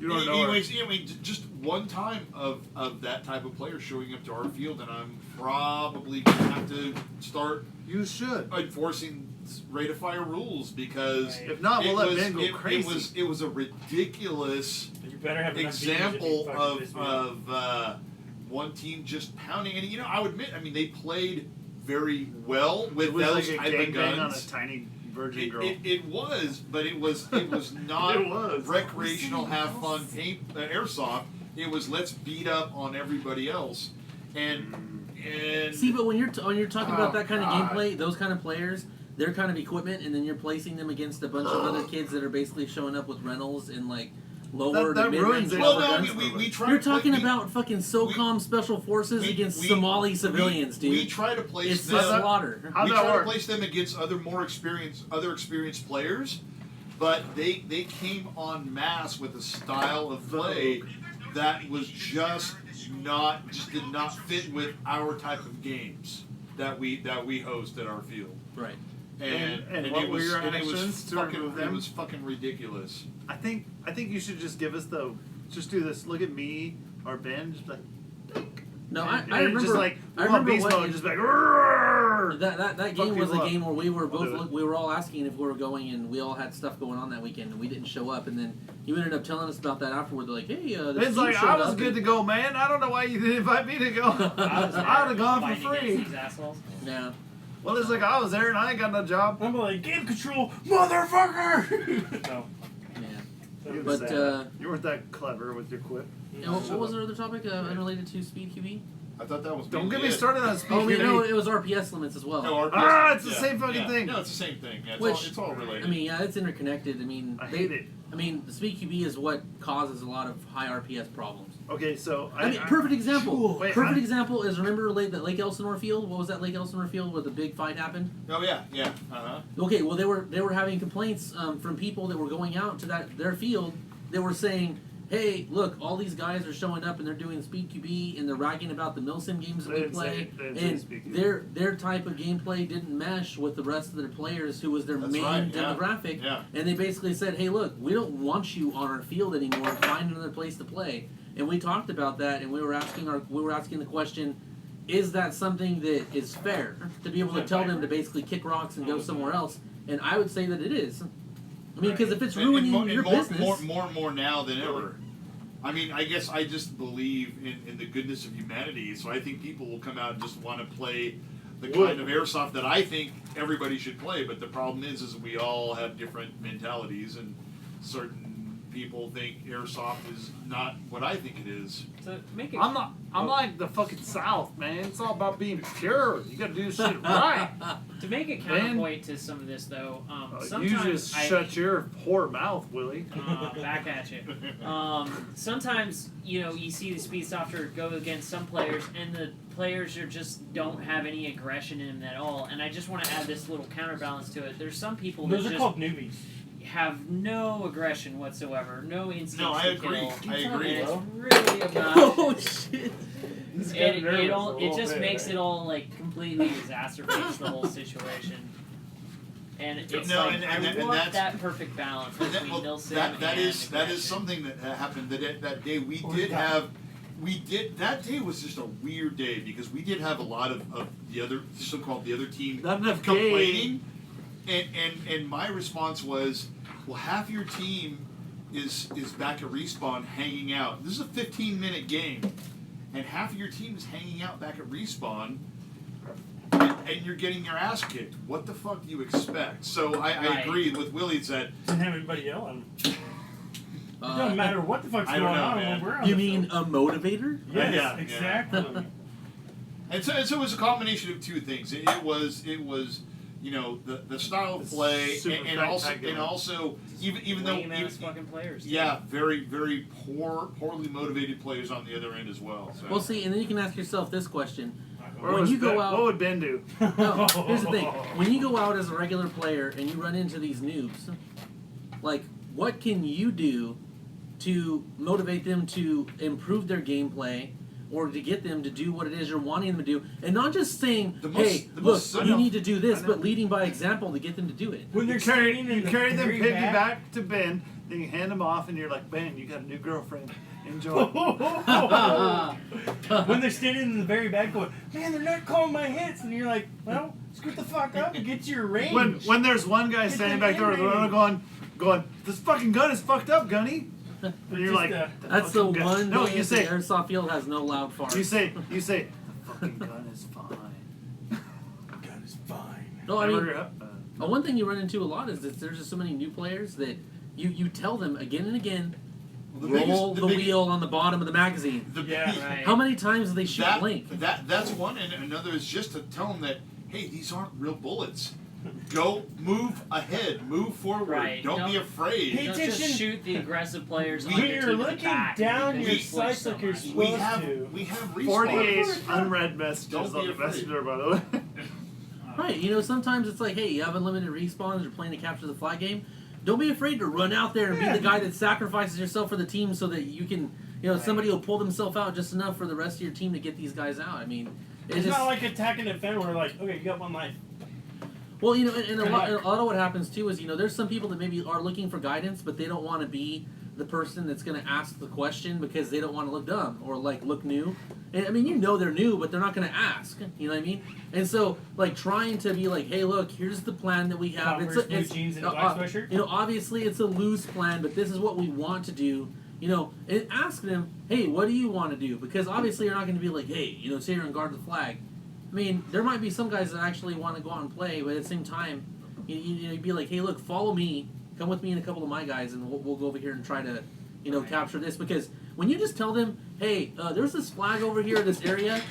You don't know her. Anyways, just one time of that type of player showing up to our field, and I'm probably gonna have to start You should. enforcing rate of fire rules because Right. If not, we'll let Ben go it crazy. it was a ridiculous You better have enough example beans if you fucking piss me off. of one team just pounding. And I would admit, they played very well with It was those like a type of gangbang on a guns. tiny virgin girl. It was, but it was not It was. recreational, have fun paint airsoft. It was let's beat up on everybody else, and See, but when you're talking about that kind of God. gameplay, those kind of players, their kind of equipment, and then you're placing them against a bunch of other kids that are basically showing up with rentals and like lower That to mid-range ruins it. well, rubber no, guns. we try. You're to play- talking we- about fucking SOCOM special forces against Somali civilians, dude. We try to place It's them. the slaughter. How'd we that try work? to place them against other experienced players, but they came en masse with a style of play that was just did not fit with our type of games that we host at our field. Right. And what it were was your and it was actions to fucking remove it them? was fucking ridiculous. I think you should just give us just do this. Look at me or Ben, just like. No, and I remember. just like I we want remember beast what mode, you- just like. "Roar!" That game Fuck was a people up. game where we were We'll do both it. we were all asking if we were going, and we all had stuff going on that weekend, and we didn't show up. And then you ended up telling us about that afterward. They're like, "Hey, this Ben's team like, showed I was up good and- to go, man. I don't know why you didn't invite me to go. I was there I'd have gone for fighting free. against these assholes. Yeah. Well, it's like I was there and I ain't got no job. I'm like, game control, motherfucker! No. Yeah. You But, sad. You weren't that clever with your quip. And what was our other topic unrelated to Speed QB? I thought that was. Don't mainly get me it. started on speed. Oh, wait, no, it was RPS limits as well. No, RPS, Ah, it's the yeah, same fucking yeah. thing. No, it's the same thing. Yeah, Which, it's all related. I mean, yeah, it's interconnected. I mean, I hate it. I mean, the speed QB is what causes a lot of high RPS problems. Okay, so I mean, perfect example. Sure. Wait, Perfect I- example is remember that Lake Elsinore field. What was that Lake Elsinore field where the big fight happened? oh yeah, yeah. Okay, well they were having complaints from people that were going out to their field that were saying, "Hey, look, all these guys are showing up and they're doing speed QB and they're ragging about the Milsim games that They we didn't play, say- they didn't say and speed QB. their type of gameplay didn't mesh with the rest of their players, who was their That's main right, yeah. demographic." Yeah. And they basically said, "Hey, look, we don't want you on our field anymore. Find another place to play." And we talked about that, and we were asking the question: is that something that is fair to be able to tell them to basically kick rocks and go somewhere else? And I would say that it is. I mean, because if it's ruining your business, more and more now than ever. I mean, I guess I just believe in the goodness of humanity, so I think people will come out and just want to play the kind of airsoft that I think everybody should play. But the problem is we all have different mentalities, and certain people think airsoft is not what I think it is. To make it, I'm like the fucking South, man. It's all about being pure. You gotta do shit right. to make a counterpoint to some of this, though, You sometimes just shut your whore mouth, Willie. back at you. Sometimes you see the speed softer go against some players, and the players don't have any aggression in them at all. And I just want to add this little counterbalance to it. There's some people that Those are just called newbies. have no aggression whatsoever, no instinct No, I to agree. kill. I agree. And it's really oh obnoxious. shit! It just makes it all like completely exacerbates the whole situation. And it's No, like and I want that's- that perfect balance And between that, Nilsson that and is aggression. something that happened that day. That day was just a weird day because we did have a lot of the other so-called the other team Not enough complaining, and my response was, well, half your team is back at respawn hanging out. This is a 15-minute game, and half of your team is hanging out back at respawn. And you're getting your ass kicked. What the fuck do you expect? So I Right. agree with Willie that Didn't have anybody yell at him. It doesn't matter what the fuck's I going don't know, on man. when we're on You the mean field. a motivator? Yes, Yeah, exactly. and so it was a combination of two things. It was the style of play Super and also even though lame ass fucking players. too. yeah, very very poorly motivated players on the other end as well. So. Well, see, and then you can ask yourself this question: Where when was you go Ben? out, What would Ben do? no, here's the thing: when you go out as a regular player and you run into these noobs, like, what can you do to motivate them to improve their gameplay, or to get them to do what it is you're wanting them to do, and not just saying, "Hey, look, you need to do this," but leading by example to get them to do it. When You they're carry standing in the them very piggyback back. to Ben, then you hand them off, and you're like, Ben, you got a new girlfriend. Enjoy. When they're standing in the very back going, man, they're not calling my hits. And you're like, well, scoot the fuck up and get to your range. When there's one guy Get standing them back there with in the range. rotor going, this fucking gun is fucked up, Gunny. And you're Just, like, That's the fucking gun. one No, day you the say, airsoft field has no loud farts. you say, the fucking gun is fine. God is fine. No, I mean, Remember, one thing you run into a lot is that there's just so many new players that you tell them again and again, roll the wheel on the bottom of the magazine. Yeah, right. How many times do they shoot blank? That's one, and another is just to tell them that, hey, these aren't real bullets. Go, move ahead, move forward. Right. Don't be afraid. Hey, Don't attention. just shoot the aggressive players on When your you're team at the looking back down because your you switch sights so like you're much. we supposed have to. 48 respawn. unread messages Don't on be the afraid. messenger, by the way. Right, sometimes it's like, hey, you have unlimited respawns, you're playing a capture the flag game. Don't be afraid to run out there and be the guy that sacrifices yourself for the team so that you can, somebody will pull themselves out just enough for the rest of your team to get these guys out. I mean, It's not like attacking a fan where like, okay, you got one life. well, and a lot of what happens too is, there's some people that maybe are looking for guidance, but they don't want to be the person that's going to ask the question because they don't want to look dumb or like look new. And I mean, they're new, but they're not going to ask. You know what I mean? And so, like, trying to be like, hey, look, here's the plan that we have. Converse, blue jeans, and a black sweatshirt? Obviously it's a loose plan, but this is what we want to do. And ask them, hey, what do you want to do? Because obviously you're not going to be like, hey, sit here and guard the flag. I mean, there might be some guys that actually want to go out and play, but at the same time, you'd be like, hey, look, follow me, come with me and a couple of my guys, and we'll go over here and try to, capture this, because when you just tell them, hey, there's this flag over here in this area,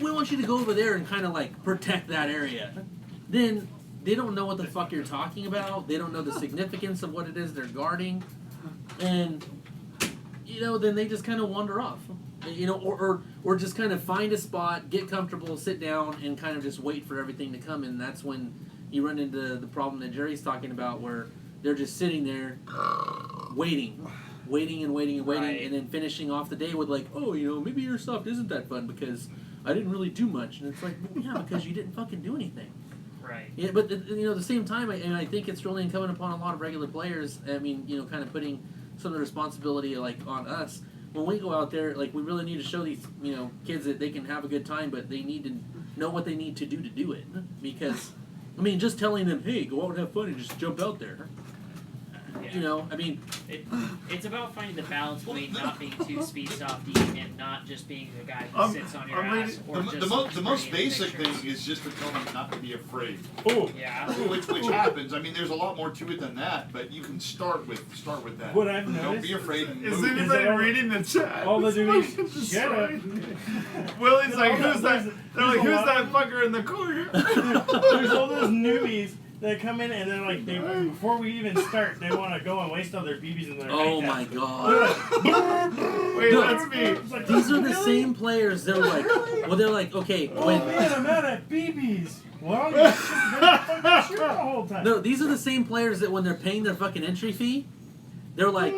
we want you to go over there and kind of like protect that area, then they don't know what the fuck you're talking about. They don't know the significance of what it is they're guarding, and then they just kind of wander off, or just kind of find a spot, get comfortable, sit down, and kind of just wait for everything to come. And that's when you run into the problem that Jerry's talking about, where they're just sitting there waiting, Right. and then finishing off the day with like, oh, maybe Airsoft isn't that fun because I didn't really do much. And it's like, yeah, because you didn't fucking do anything. Right. Yeah, but at the same time, I think it's really incumbent upon a lot of regular players. I mean, kind of putting some of the responsibility like on us when we go out there. Like, we really need to show these kids that they can have a good time, but they need to know what they need to do it. Because, I mean, just telling them, hey, go out and have fun and just jump out there. Yeah. I mean, It's about finding the balance between not being too speed softy and not just being the guy who sits on your ass. Or The most basic thing is just to tell them not to be afraid. Oh, Yeah. Which happens. I mean, there's a lot more to it than that, but you can start with that. What I've Don't noticed be afraid. And Is move. anybody all- reading the chat? all the It's dudes- fucking shut up. destroyed. Willie's like, all who's those- that? They're like, there's a who's lot- that fucker in the corner? There's all those newbies that come in and they're like, before we even start, they want to go and waste all their BBs in their oh my god. Wait, No. that's me. It's like, These are the really? same players. They're like, okay, Oh when man, I'm out of BBs. Well, you should have been fucking shooting the whole time. no, these are the same players that when they're paying their fucking entry fee, they're like,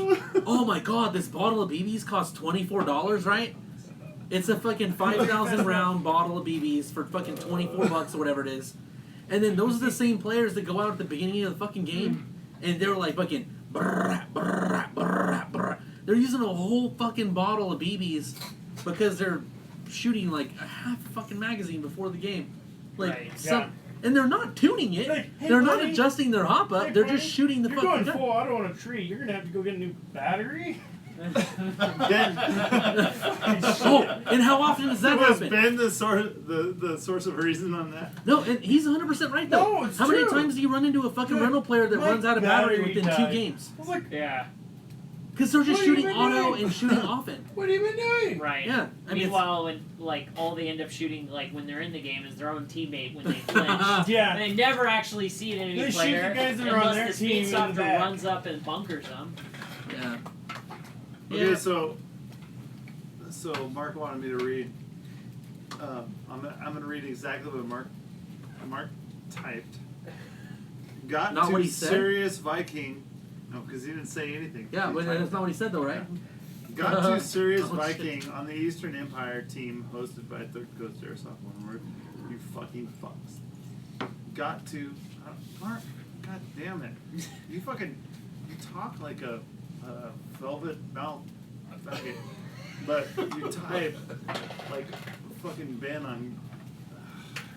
oh my god, this bottle of BBs costs $24, right? It's a fucking 5,000 round bottle of BBs for fucking $24 or whatever it is. And then those are the same players that go out at the beginning of the fucking game, and they're like fucking brrrr, brrrr, brrrr, brrrr. They're using a whole fucking bottle of BBs because they're shooting like a half fucking magazine before the game. Like Right, some, yeah. and they're not tuning it. Like, hey, they're not buddy. adjusting their hop up. Hey, they're buddy, just shooting the you're fucking going gun. full auto on a tree. You're gonna have to go get a new battery. Oh, and how often does that Was happen? Ben the source of reason on that? No, and he's 100% right though. No, it's how many true. times do you run into a fucking Dude, rental player that my runs out of battery battery within 2 died. games? I was like, Yeah. Because they're just What have you shooting been auto doing? and shooting often. what have you been doing? Right. Yeah, I mean, Meanwhile, when all they end up shooting when they're in the game is their own teammate when they flinch. Yeah. And they never actually see an enemy They shoot player the guys that are on unless their the speed team in the softer back. runs up and bunkers them. Yeah. Okay, Yeah. so Mark wanted me to read. I'm gonna read exactly what Mark typed. Got Not to what he said? Serious Viking. No, because he didn't say anything. Yeah, He but typed that's not it. what he said though, right? Got to Serious Oh, shit. Viking on the Eastern Empire team hosted by Third Coast Airsoft. One word. You fucking fucks. Got to Mark. God damn it. You talk like a velvet mouth. Fucking. But you type like fucking Ben on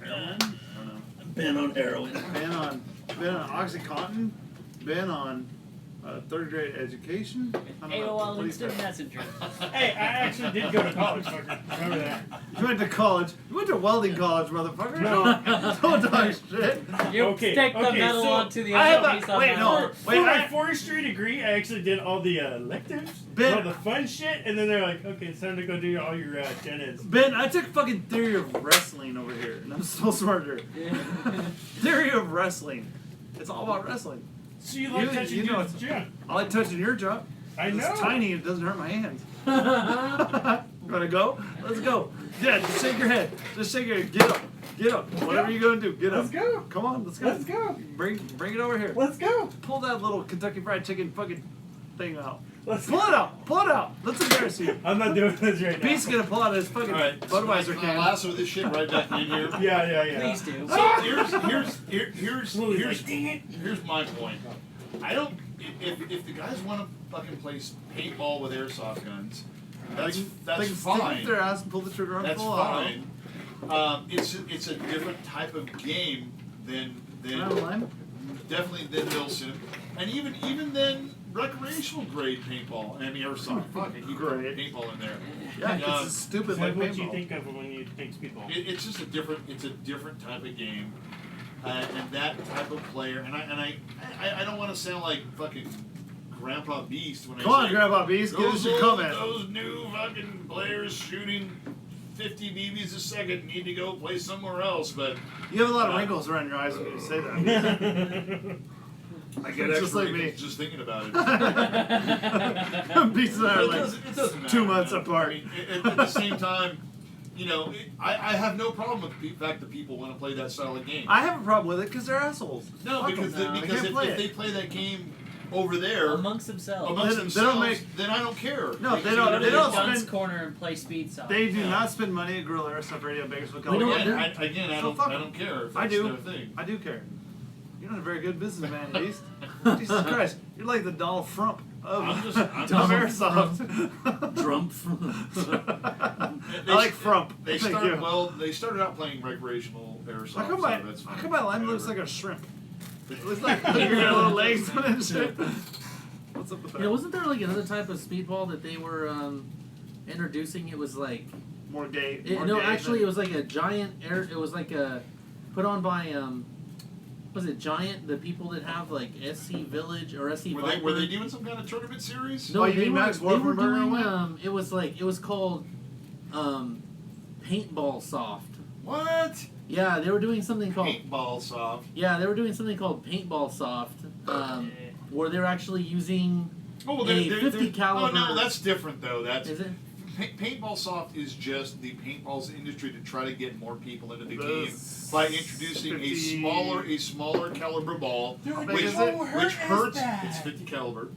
heroin. I don't know. Ben on heroin. Ben on OxyContin. Ben on third grade education. I don't know. AOL What do you Instant say? Messenger. Hey, I actually did go to college, fucker. Remember that? You went to college. You went to welding college, motherfucker. No. Don't talk shit. You Okay, stick the okay, metal so onto the I have other a- piece on wait, that. no. For Wait, my I- forestry degree, I actually did all the electives, Ben- all the fun shit, and then they're like, okay, it's time to go do all your gen eds. Ben, I took fucking theory of wrestling over here, and I'm so smarter. Theory of wrestling. It's all about wrestling. So you like touching you know dudes' it's- junk. I like touching your junk. I know. It's tiny and it doesn't hurt my hands. You wanna go? Let's go. Yeah, just shake your head. Just shake your head. Get up. Get up. Whatever you're gonna do, get up. Let's go. Come on, let's go. Let's go. Bring it over here. Let's go. Pull that little Kentucky Fried Chicken fucking thing out. Let's Pull it out. Pull it out. Let's embarrass you. I'm not doing this right now. Pete's gonna pull out his fucking Alright, so Budweiser I can. lasso this shit right back in here. Yeah. Please do. So Lily's like, dang it. here's my point. I don't. If the guys want to fucking play paintball with airsoft guns, that's They can stick fine. up their ass and pull the trigger on That's full auto. fine. It's a different type of game than Line. definitely than Wilson, and even then recreational grade paintball. I mean airsoft. Fuck, I keep Great. paintball in there. Yeah, it's a stupid It's like like what you paintball. think of when you think speedball. It's just a different type of game, and that type of player. And I don't want to sound like fucking Grandpa Beast when Come I on, say, Grandpa Beast, give us your comment. Those new fucking players shooting 50 BBs a second need to go play somewhere else, but You have a lot of wrinkles around your eyes when you say that. I get Just extra like me. wrinkles just thinking about it. Beast and I are It like doesn't matter, 2 months man. apart. I mean, at the same time, you know, I have no problem with the fact that people want to play that style of game. I have a problem with it because they're assholes. No, Fuck because, 'em. no. because They if, can't play if they it. play that game over there Amongst themselves. amongst They don't themselves, make- then I don't care. No, Because they don't- you they know, don't Guns spend- corner and play speed soft. They do Yeah. not spend money at Gorilla Airsoft Radio Bakersfield, We don't- California. I So fuck don't 'em. care if I that's do. their thing. I do care. You're not a very good businessman, Beast. Jesus Christ, you're like the Donald Trump of I'm just Airsoft. Drump. I like Frump. They Thank started you. well. They started out playing recreational airsoft. How come so my that's fine. how come my line looks Whatever. like a shrimp? It looks like you got little legs on it and shit. What's up with that? Yeah, wasn't there like another type of speedball that they were introducing? It was like More gay. it, More no, gay actually, than- it was like a giant air. It was like a put on by was it Giant? The people that have like SC Village or SC Were Viper? they doing some kind of tournament series? No, Oh, you they mean were, Max they were Wolfenberger doing went? it was called Paintball Soft. What? Yeah, they were doing something called Paintball soft. Yeah, they were doing something called Paintball Soft, where they're actually using Oh, well, a 50 caliber. Oh no, that's different though. That's Is it? Paintball soft is just the paintballs industry to try to get more people into the The game by introducing 50 a smaller caliber ball, How big which, is it? which hurts. It's 50 caliber.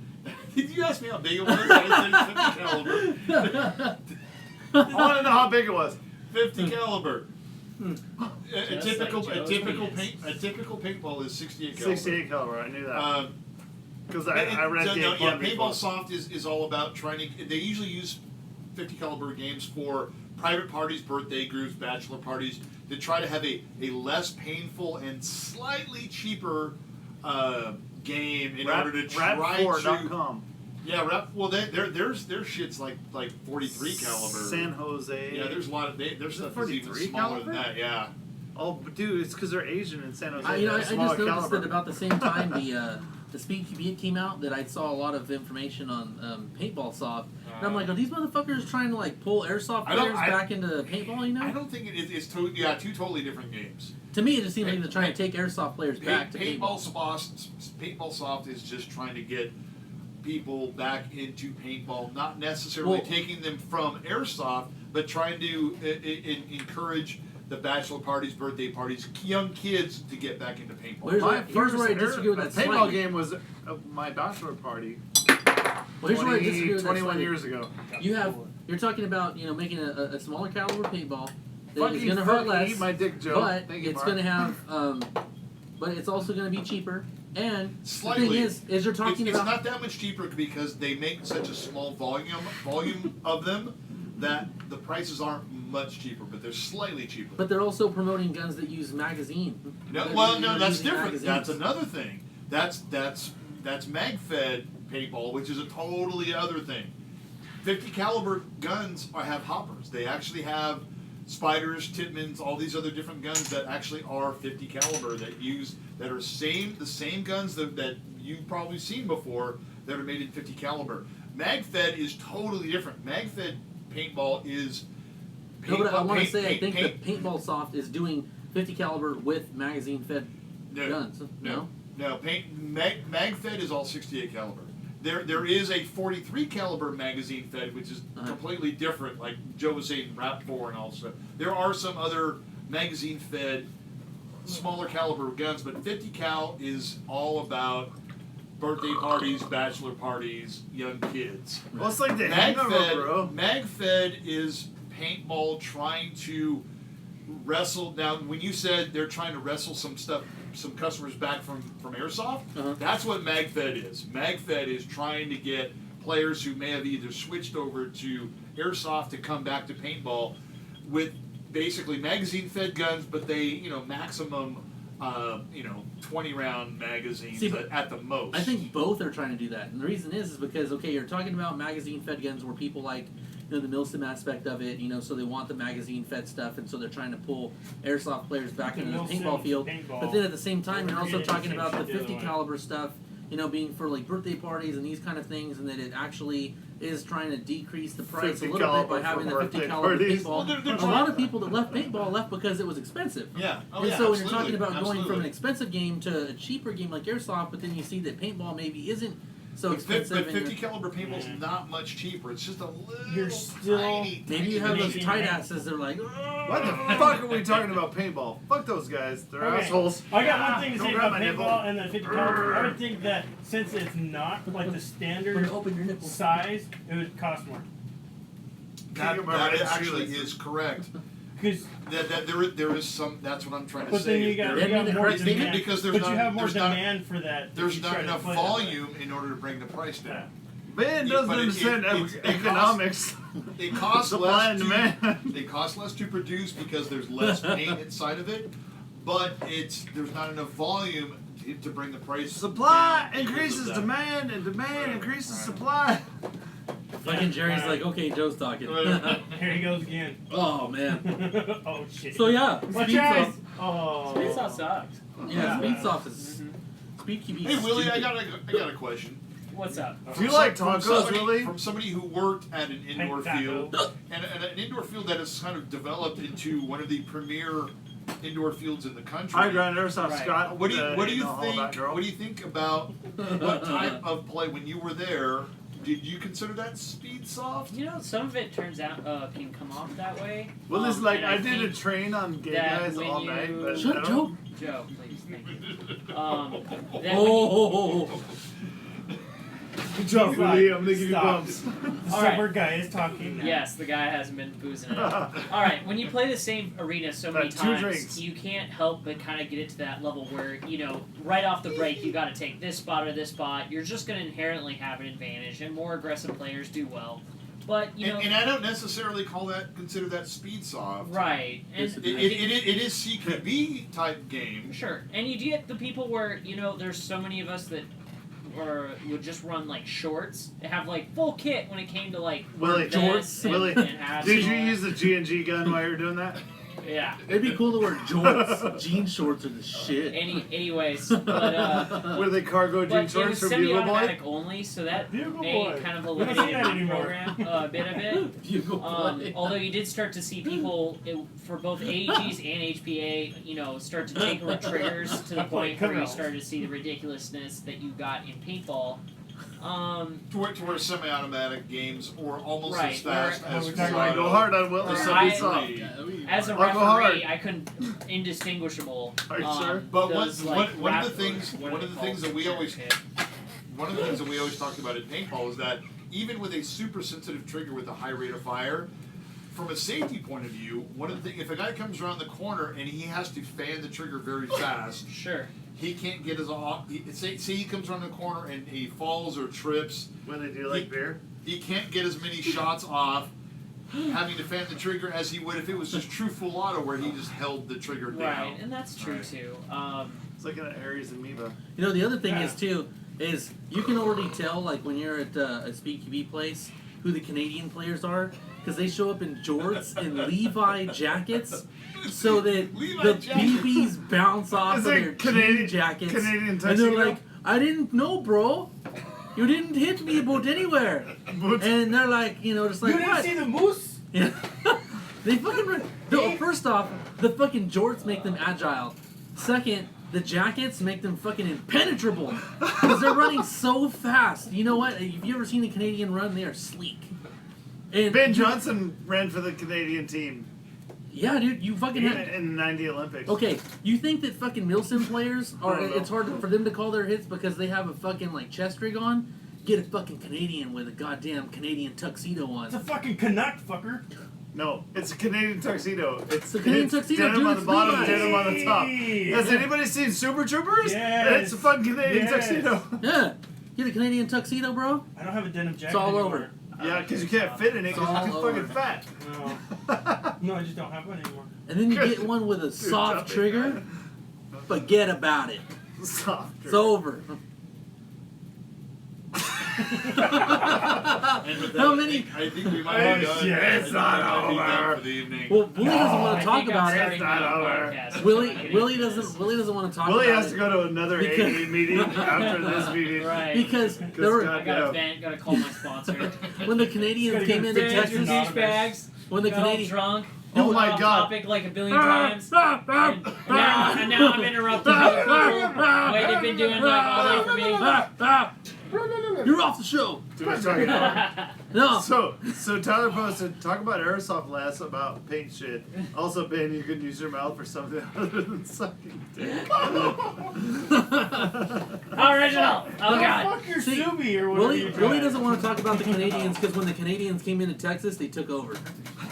Did you ask me how big it was? I said it's 50 caliber. I want to know how big it was. 50 caliber. A Just typical like Joe's penis. paintball is 68 caliber. 68 caliber. I knew that because I read the yeah, club paintball before. soft is all about trying to. They usually use 50 caliber games for private parties, birthday groups, bachelor parties to try to have a less painful and slightly cheaper game in order to try to. Rat4.com. Yeah, well, their shit's like 43 caliber. San Jose. Yeah, there's a lot of their stuff is even 43 smaller caliber? than that. Yeah. Oh, but dude, it's because they're Asian in San Jose. I They have just smaller noticed caliber. that about the same time the Speed QB came out, that I saw a lot of information on Paintball Soft, and I'm like, are these motherfuckers trying to like pull airsoft players back into paintball? You know? I don't think it's two totally different games. To me, it just seems like they're trying to take airsoft players back to paintball. Paintball soft is just trying to get people back into paintball, not necessarily taking them from airsoft, but trying to encourage the bachelor parties, birthday parties, young kids to get back into paintball. Here's where I disagree with that paintball slightly. game was my bachelor party. Well, here's where I disagree with that 21 slightly. years ago. You're talking about making a smaller caliber paintball that is Fucking going to hurt fucking less, eat my dick, Joe. but Thank you, it's Mark. going to have but it's also going to be cheaper. And Slightly. the thing is you're talking it's about not that much cheaper because they make such a small volume of them that the prices aren't much cheaper, but they're slightly cheaper. But they're also promoting guns that use magazine. No, They're well, using that's different. magazines. That's another thing. That's mag-fed paintball, which is a totally other thing. 50 caliber guns have hoppers. They actually have Spiders, Titmans, all these other different guns that actually are 50 caliber that are the same guns that you've probably seen before that are made in 50 caliber. Mag-fed is totally different. Mag-fed paintball is No, but I want to say I paint- think the Paintball Soft is doing 50 caliber with magazine fed guns. No. Mag-fed is all 68 caliber. There is a 43 caliber magazine fed, which is completely different, like Joe was saying, Rap4 and all stuff. There are some other magazine fed, smaller caliber guns, but 50 cal is all about birthday parties, bachelor parties, young kids. Well, it's like the hangover, bro. Mag-fed is paintball trying to wrestle. Now, when you said they're trying to wrestle some customers back from airsoft, that's what mag-fed is. Mag-fed is trying to get players who may have either switched over to airsoft to come back to paintball with basically magazine-fed guns, but they, maximum, 20-round magazines at the most. I think both are trying to do that, and the reason is because you're talking about magazine-fed guns where people like the Milsim aspect of it, so they want the magazine-fed stuff, and so they're trying to pull airsoft players back into the paintball field. But then at the same time, you're also talking about the 50 caliber stuff being for like birthday parties and these kind of things, and that it actually is trying to decrease the price a 50 little bit by caliber having for the 50 birthday caliber parties. paintball. Well, they're A lot of people that left paintball left because it was expensive. Yeah. Oh, And yeah, so when you're talking absolutely. about going from Absolutely. an expensive game to a cheaper game like Airsoft, but then you see that paintball maybe isn't so But expensive. 50 caliber paintball's not much cheaper. It's just a little You're still- tiny, maybe you tiny have those bit. tight asses. They're like, What the fuck are we talking about paintball? Fuck those guys. They're Okay. assholes. I got one thing to Don't say grab about my nipple. paintball and the 50 caliber. I would think that since it's not like the standard open your nipples. size, it would cost more. That Right, actually shoelaces. is correct. Because That there is some. That's what I'm trying to but say. then you got, There- you got Maybe the more correct statement, demand. because there's but not- you have more there's not- demand for that. if There's you not try to enough play that way. volume in order to bring the price Yeah. down. Man doesn't But it understand costs- economics. It costs Supply less. and demand. It costs less to produce because there's less paint inside of it, but there's not enough volume to bring the price. Supply down because of increases that. demand, and demand Right, increases right. supply. fucking Jerry's like, okay, Joe's talking. Here he goes again. Oh man. Oh shit. So yeah, Watch Speed your eyes. Soft. Oh. Speed Soft sucked. Yeah, Yeah. Speed Soft is Speed QB. Hey Willie, I stupid. got a question. What's up? Do you like From tacos, somebody- Willie? From somebody who worked at an indoor Taco. field, and an indoor field that has kind of developed into one of the premier indoor fields in the country. Hi, Grand Airsoft Right. Scott. What do you know all think? that girl. What do you think about what type of play when you were there? Did you consider that speed soft? You know, some of it turns out can come off that way. Well, it's like and I did a think train on gay that guys when all you- night, but Shut I up, don't- Joe. Joe, please, thank you. That when you- Oh. Good job, He's Willie. like, I'm gonna give you stop. bumps. The All right. sober guy is talking now. Yes, the guy hasn't been boozing it up. All right, when you play the same arena so many Two times, drinks. you can't help but kind of get it to that level where, right off the break, you got to take this spot or this spot. You're just going to inherently have an advantage, and more aggressive players do well. But, And I don't necessarily consider that speed soft. right. And It is CQB type game. Sure, and you get the people where there's so many of us that would just run like shorts, have like full kit when it came to like Willie, vests and, Willie, and hats did and you all that. use the G&G gun while you were doing that? Yeah. It'd be cool to wear jorts. Jean shorts are the shit. Anyways, but Were they cargo jean but it was shorts from Bugle Boy? semi-automatic only, so that Bugle made Boy. kind of We don't see eliminated that the anymore. program a bit of it. Bugle Boy. Although you did start to see people for both AEGs and HPA, start to tinker triggers to the point where you started to see the ridiculousness that you got in paintball. To where semi-automatic games or almost Right, as fast where- as we're full talking I about go auto. hard on Will. Or So I- be soft. As a I'll go hard. referee, I couldn't indistinguishable. Are you sure? But those, one of the wrap- things what one are of the they things that called? we always Okay. one of the things that we always talked about in paintball is that even with a super sensitive trigger with a high rate of fire, from a safety point of view, one of the things, if a guy comes around the corner and he has to fan the trigger very fast, Sure. he can't get his off. Say he comes around the corner and he falls or trips, When they do like beer? he can't get as many shots off having to fan the trigger as he would if it was just true full auto where he just held the trigger down. Right, and that's true Right. too. It's like an Aries amoeba. The other thing Yeah. is too is you can already tell like when you're at a Speed QB place who the Canadian players are because they show up in jorts and Levi jackets so that Levi the jackets. BBs bounce off Is of it their Canadian- jean jackets Canadian and tuxedo? they're like, I didn't know, bro. You didn't hit me about anywhere. Boots. And they're like, just like You didn't what? see the moose? Yeah. They fucking first off, the fucking jorts make them agile. Second, the jackets make them fucking impenetrable because they're running so fast. You know what? Have you ever seen a Canadian run? They are sleek. And Ben Johnson ran for the Canadian team Yeah, dude, you fucking in have. the 90 Olympics. Okay, you think that fucking Milsim players are? I don't know. It's hard for them to call their hits because they have a fucking like chest rig on. Get a fucking Canadian with a goddamn Canadian tuxedo on. It's a fucking Canuck, fucker. No, it's a Canadian tuxedo. It's a Canadian tuxedo, Denim dude, on the it's bottom, Levi's. denim on the top. Hey. Has anybody seen Super Troopers? Yes. It's a fucking Canadian Yes. tuxedo. Yeah, get a Canadian tuxedo, bro. I don't have a denim jacket. all anymore. over. Yeah, because you can't fit in it because It's you're too all fucking over. fat. No. No, I just don't have one anymore. And then you get one with a soft trigger. Forget about it. Soft. It's over. And with that, How many? I think we might be done. shit, I it's think not we might be done over. for the evening. Well, Willie doesn't want I to talk think I'm about starting it. my own over. podcast. Willie doesn't want to talk Willie about has it. to go to another Because- AA meeting after this meeting. Right. Because there were, I gotta vent, gotta call my sponsor. when the Canadians Gotta came get into fans, You're Texas, not- douchebags. when the Got all Canadian drunk. Oh my off God. Topic like a billion times. And now I'm interrupting people. Wait, they've been doing like all day for me. You're off the show. Too much talking about. No. So Tyler posted, talk about airsoft less about paint shit. Also, Ben, you can use your mouth for something other than sucking dick. Original. Oh God. Fuck your See, Subi or whatever. Willie doesn't want to talk about the Canadians because when the Canadians came into Texas, they took over.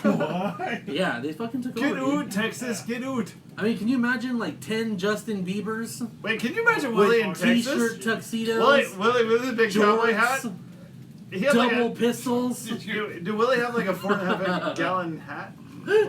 What? Yeah, they fucking took Get over. out, Texas, get out. I mean, can you imagine like 10 Justin Biebers Wait, can you imagine Willie in with Texas? t-shirt tuxedos, Willie with his big cowboy hat? jorts, He had like double a, pistols? do Willie have like a 4.5 gallon hat?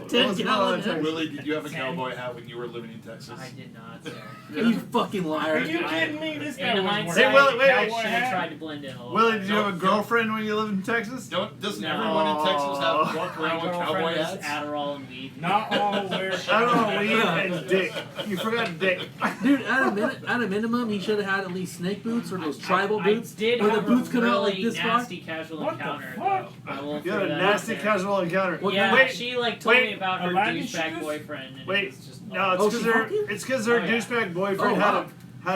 10 gallon hat. Willie, did you have a cowboy hat when you were living in Texas? I did not, sir. You fucking Are liar. you kidding me? This guy In was hindsight, Hey, Willie, wait, I wait. should have tried to blend in a little. Willie, bit. did you have a girlfriend when you lived in Texas? Doesn't No. everyone in Texas have walk My around with cowboy girlfriend is hats? Adderall and weed. Not all wear I don't know, weed and dick. You forgot dick. Dude, at a minimum, he should have had at least snake boots or those tribal boots. I did where have the boots a come out like really this far. nasty casual What the encounter. fuck? Though. I will You had throw a that nasty out there. casual encounter. Yeah, Wait, she like told wait. me about her Aladdin douchebag shoes? boyfriend. And Wait, it was just no, it's Oh, because she her, fucked you? it's because her Oh, yeah. douchebag boyfriend Oh, wow.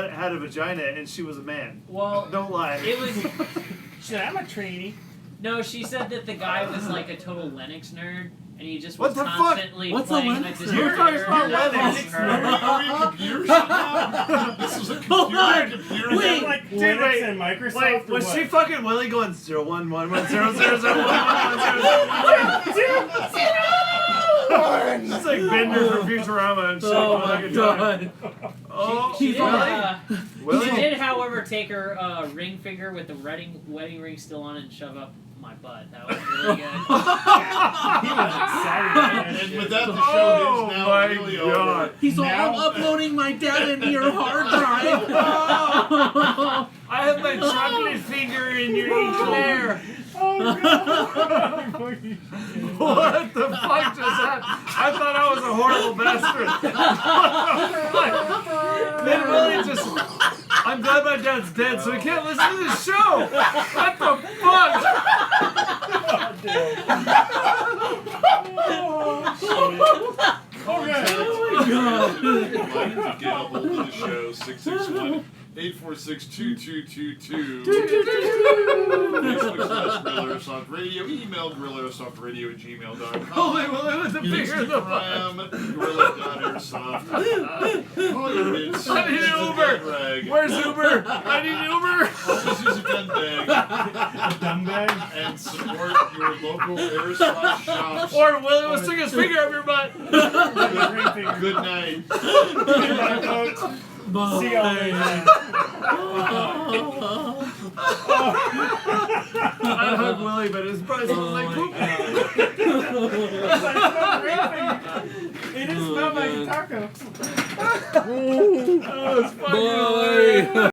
had a vagina and she was a man. well, Don't lie. it was. She said, I'm a trainee. No, she said that the guy was like a total Linux nerd, and he just What was the fuck? constantly What's a playing Linux with his nerd? You're talking computer about and Linux. her. Are we a computer shop now? This is a Hold on. computer. Is Wait, that like dude, Linux wait, and Microsoft Wait, or was what? she fucking Willie going 011001100? It's like Bender from Futurama and shit. Oh going my like a god. Oh, She He's did, all- Willie? she did, however, take her ring finger with the wedding ring still on it and shove up my butt. That was really good. He was excited. And with that, the Oh show is now my really God. over. He's all, Now- I'm uploading my data into your hard drive. I have my chocolate finger in your eclair. Oh, God. What the fuck just happened? I thought I was a horrible bastard. Then Willie just... I'm glad my dad's dead, so he can't listen to this show. What the fuck? Okay. Oh my god. If you'd like to get a hold of the show, 661-846-2222. Facebook/GorillaAirsoftRadio. Email GorillaAirsoftRadio@gmail.com. Holy Willie with the finger in the butt. Instagram, Gorilla.airsoft. Call your mates. I need an Uber. Where's Uber? I need Uber. Just use a gun bag A dumb bag. and support your local airsoft shops. Or Willie will stick his finger up your butt. Ring finger. Good night. Goodbye, folks. Bye. See y'all later. I hug Willie, but his butt smells like poop. It is smelled like a taco. Oh, it's fucking Bye. hilarious.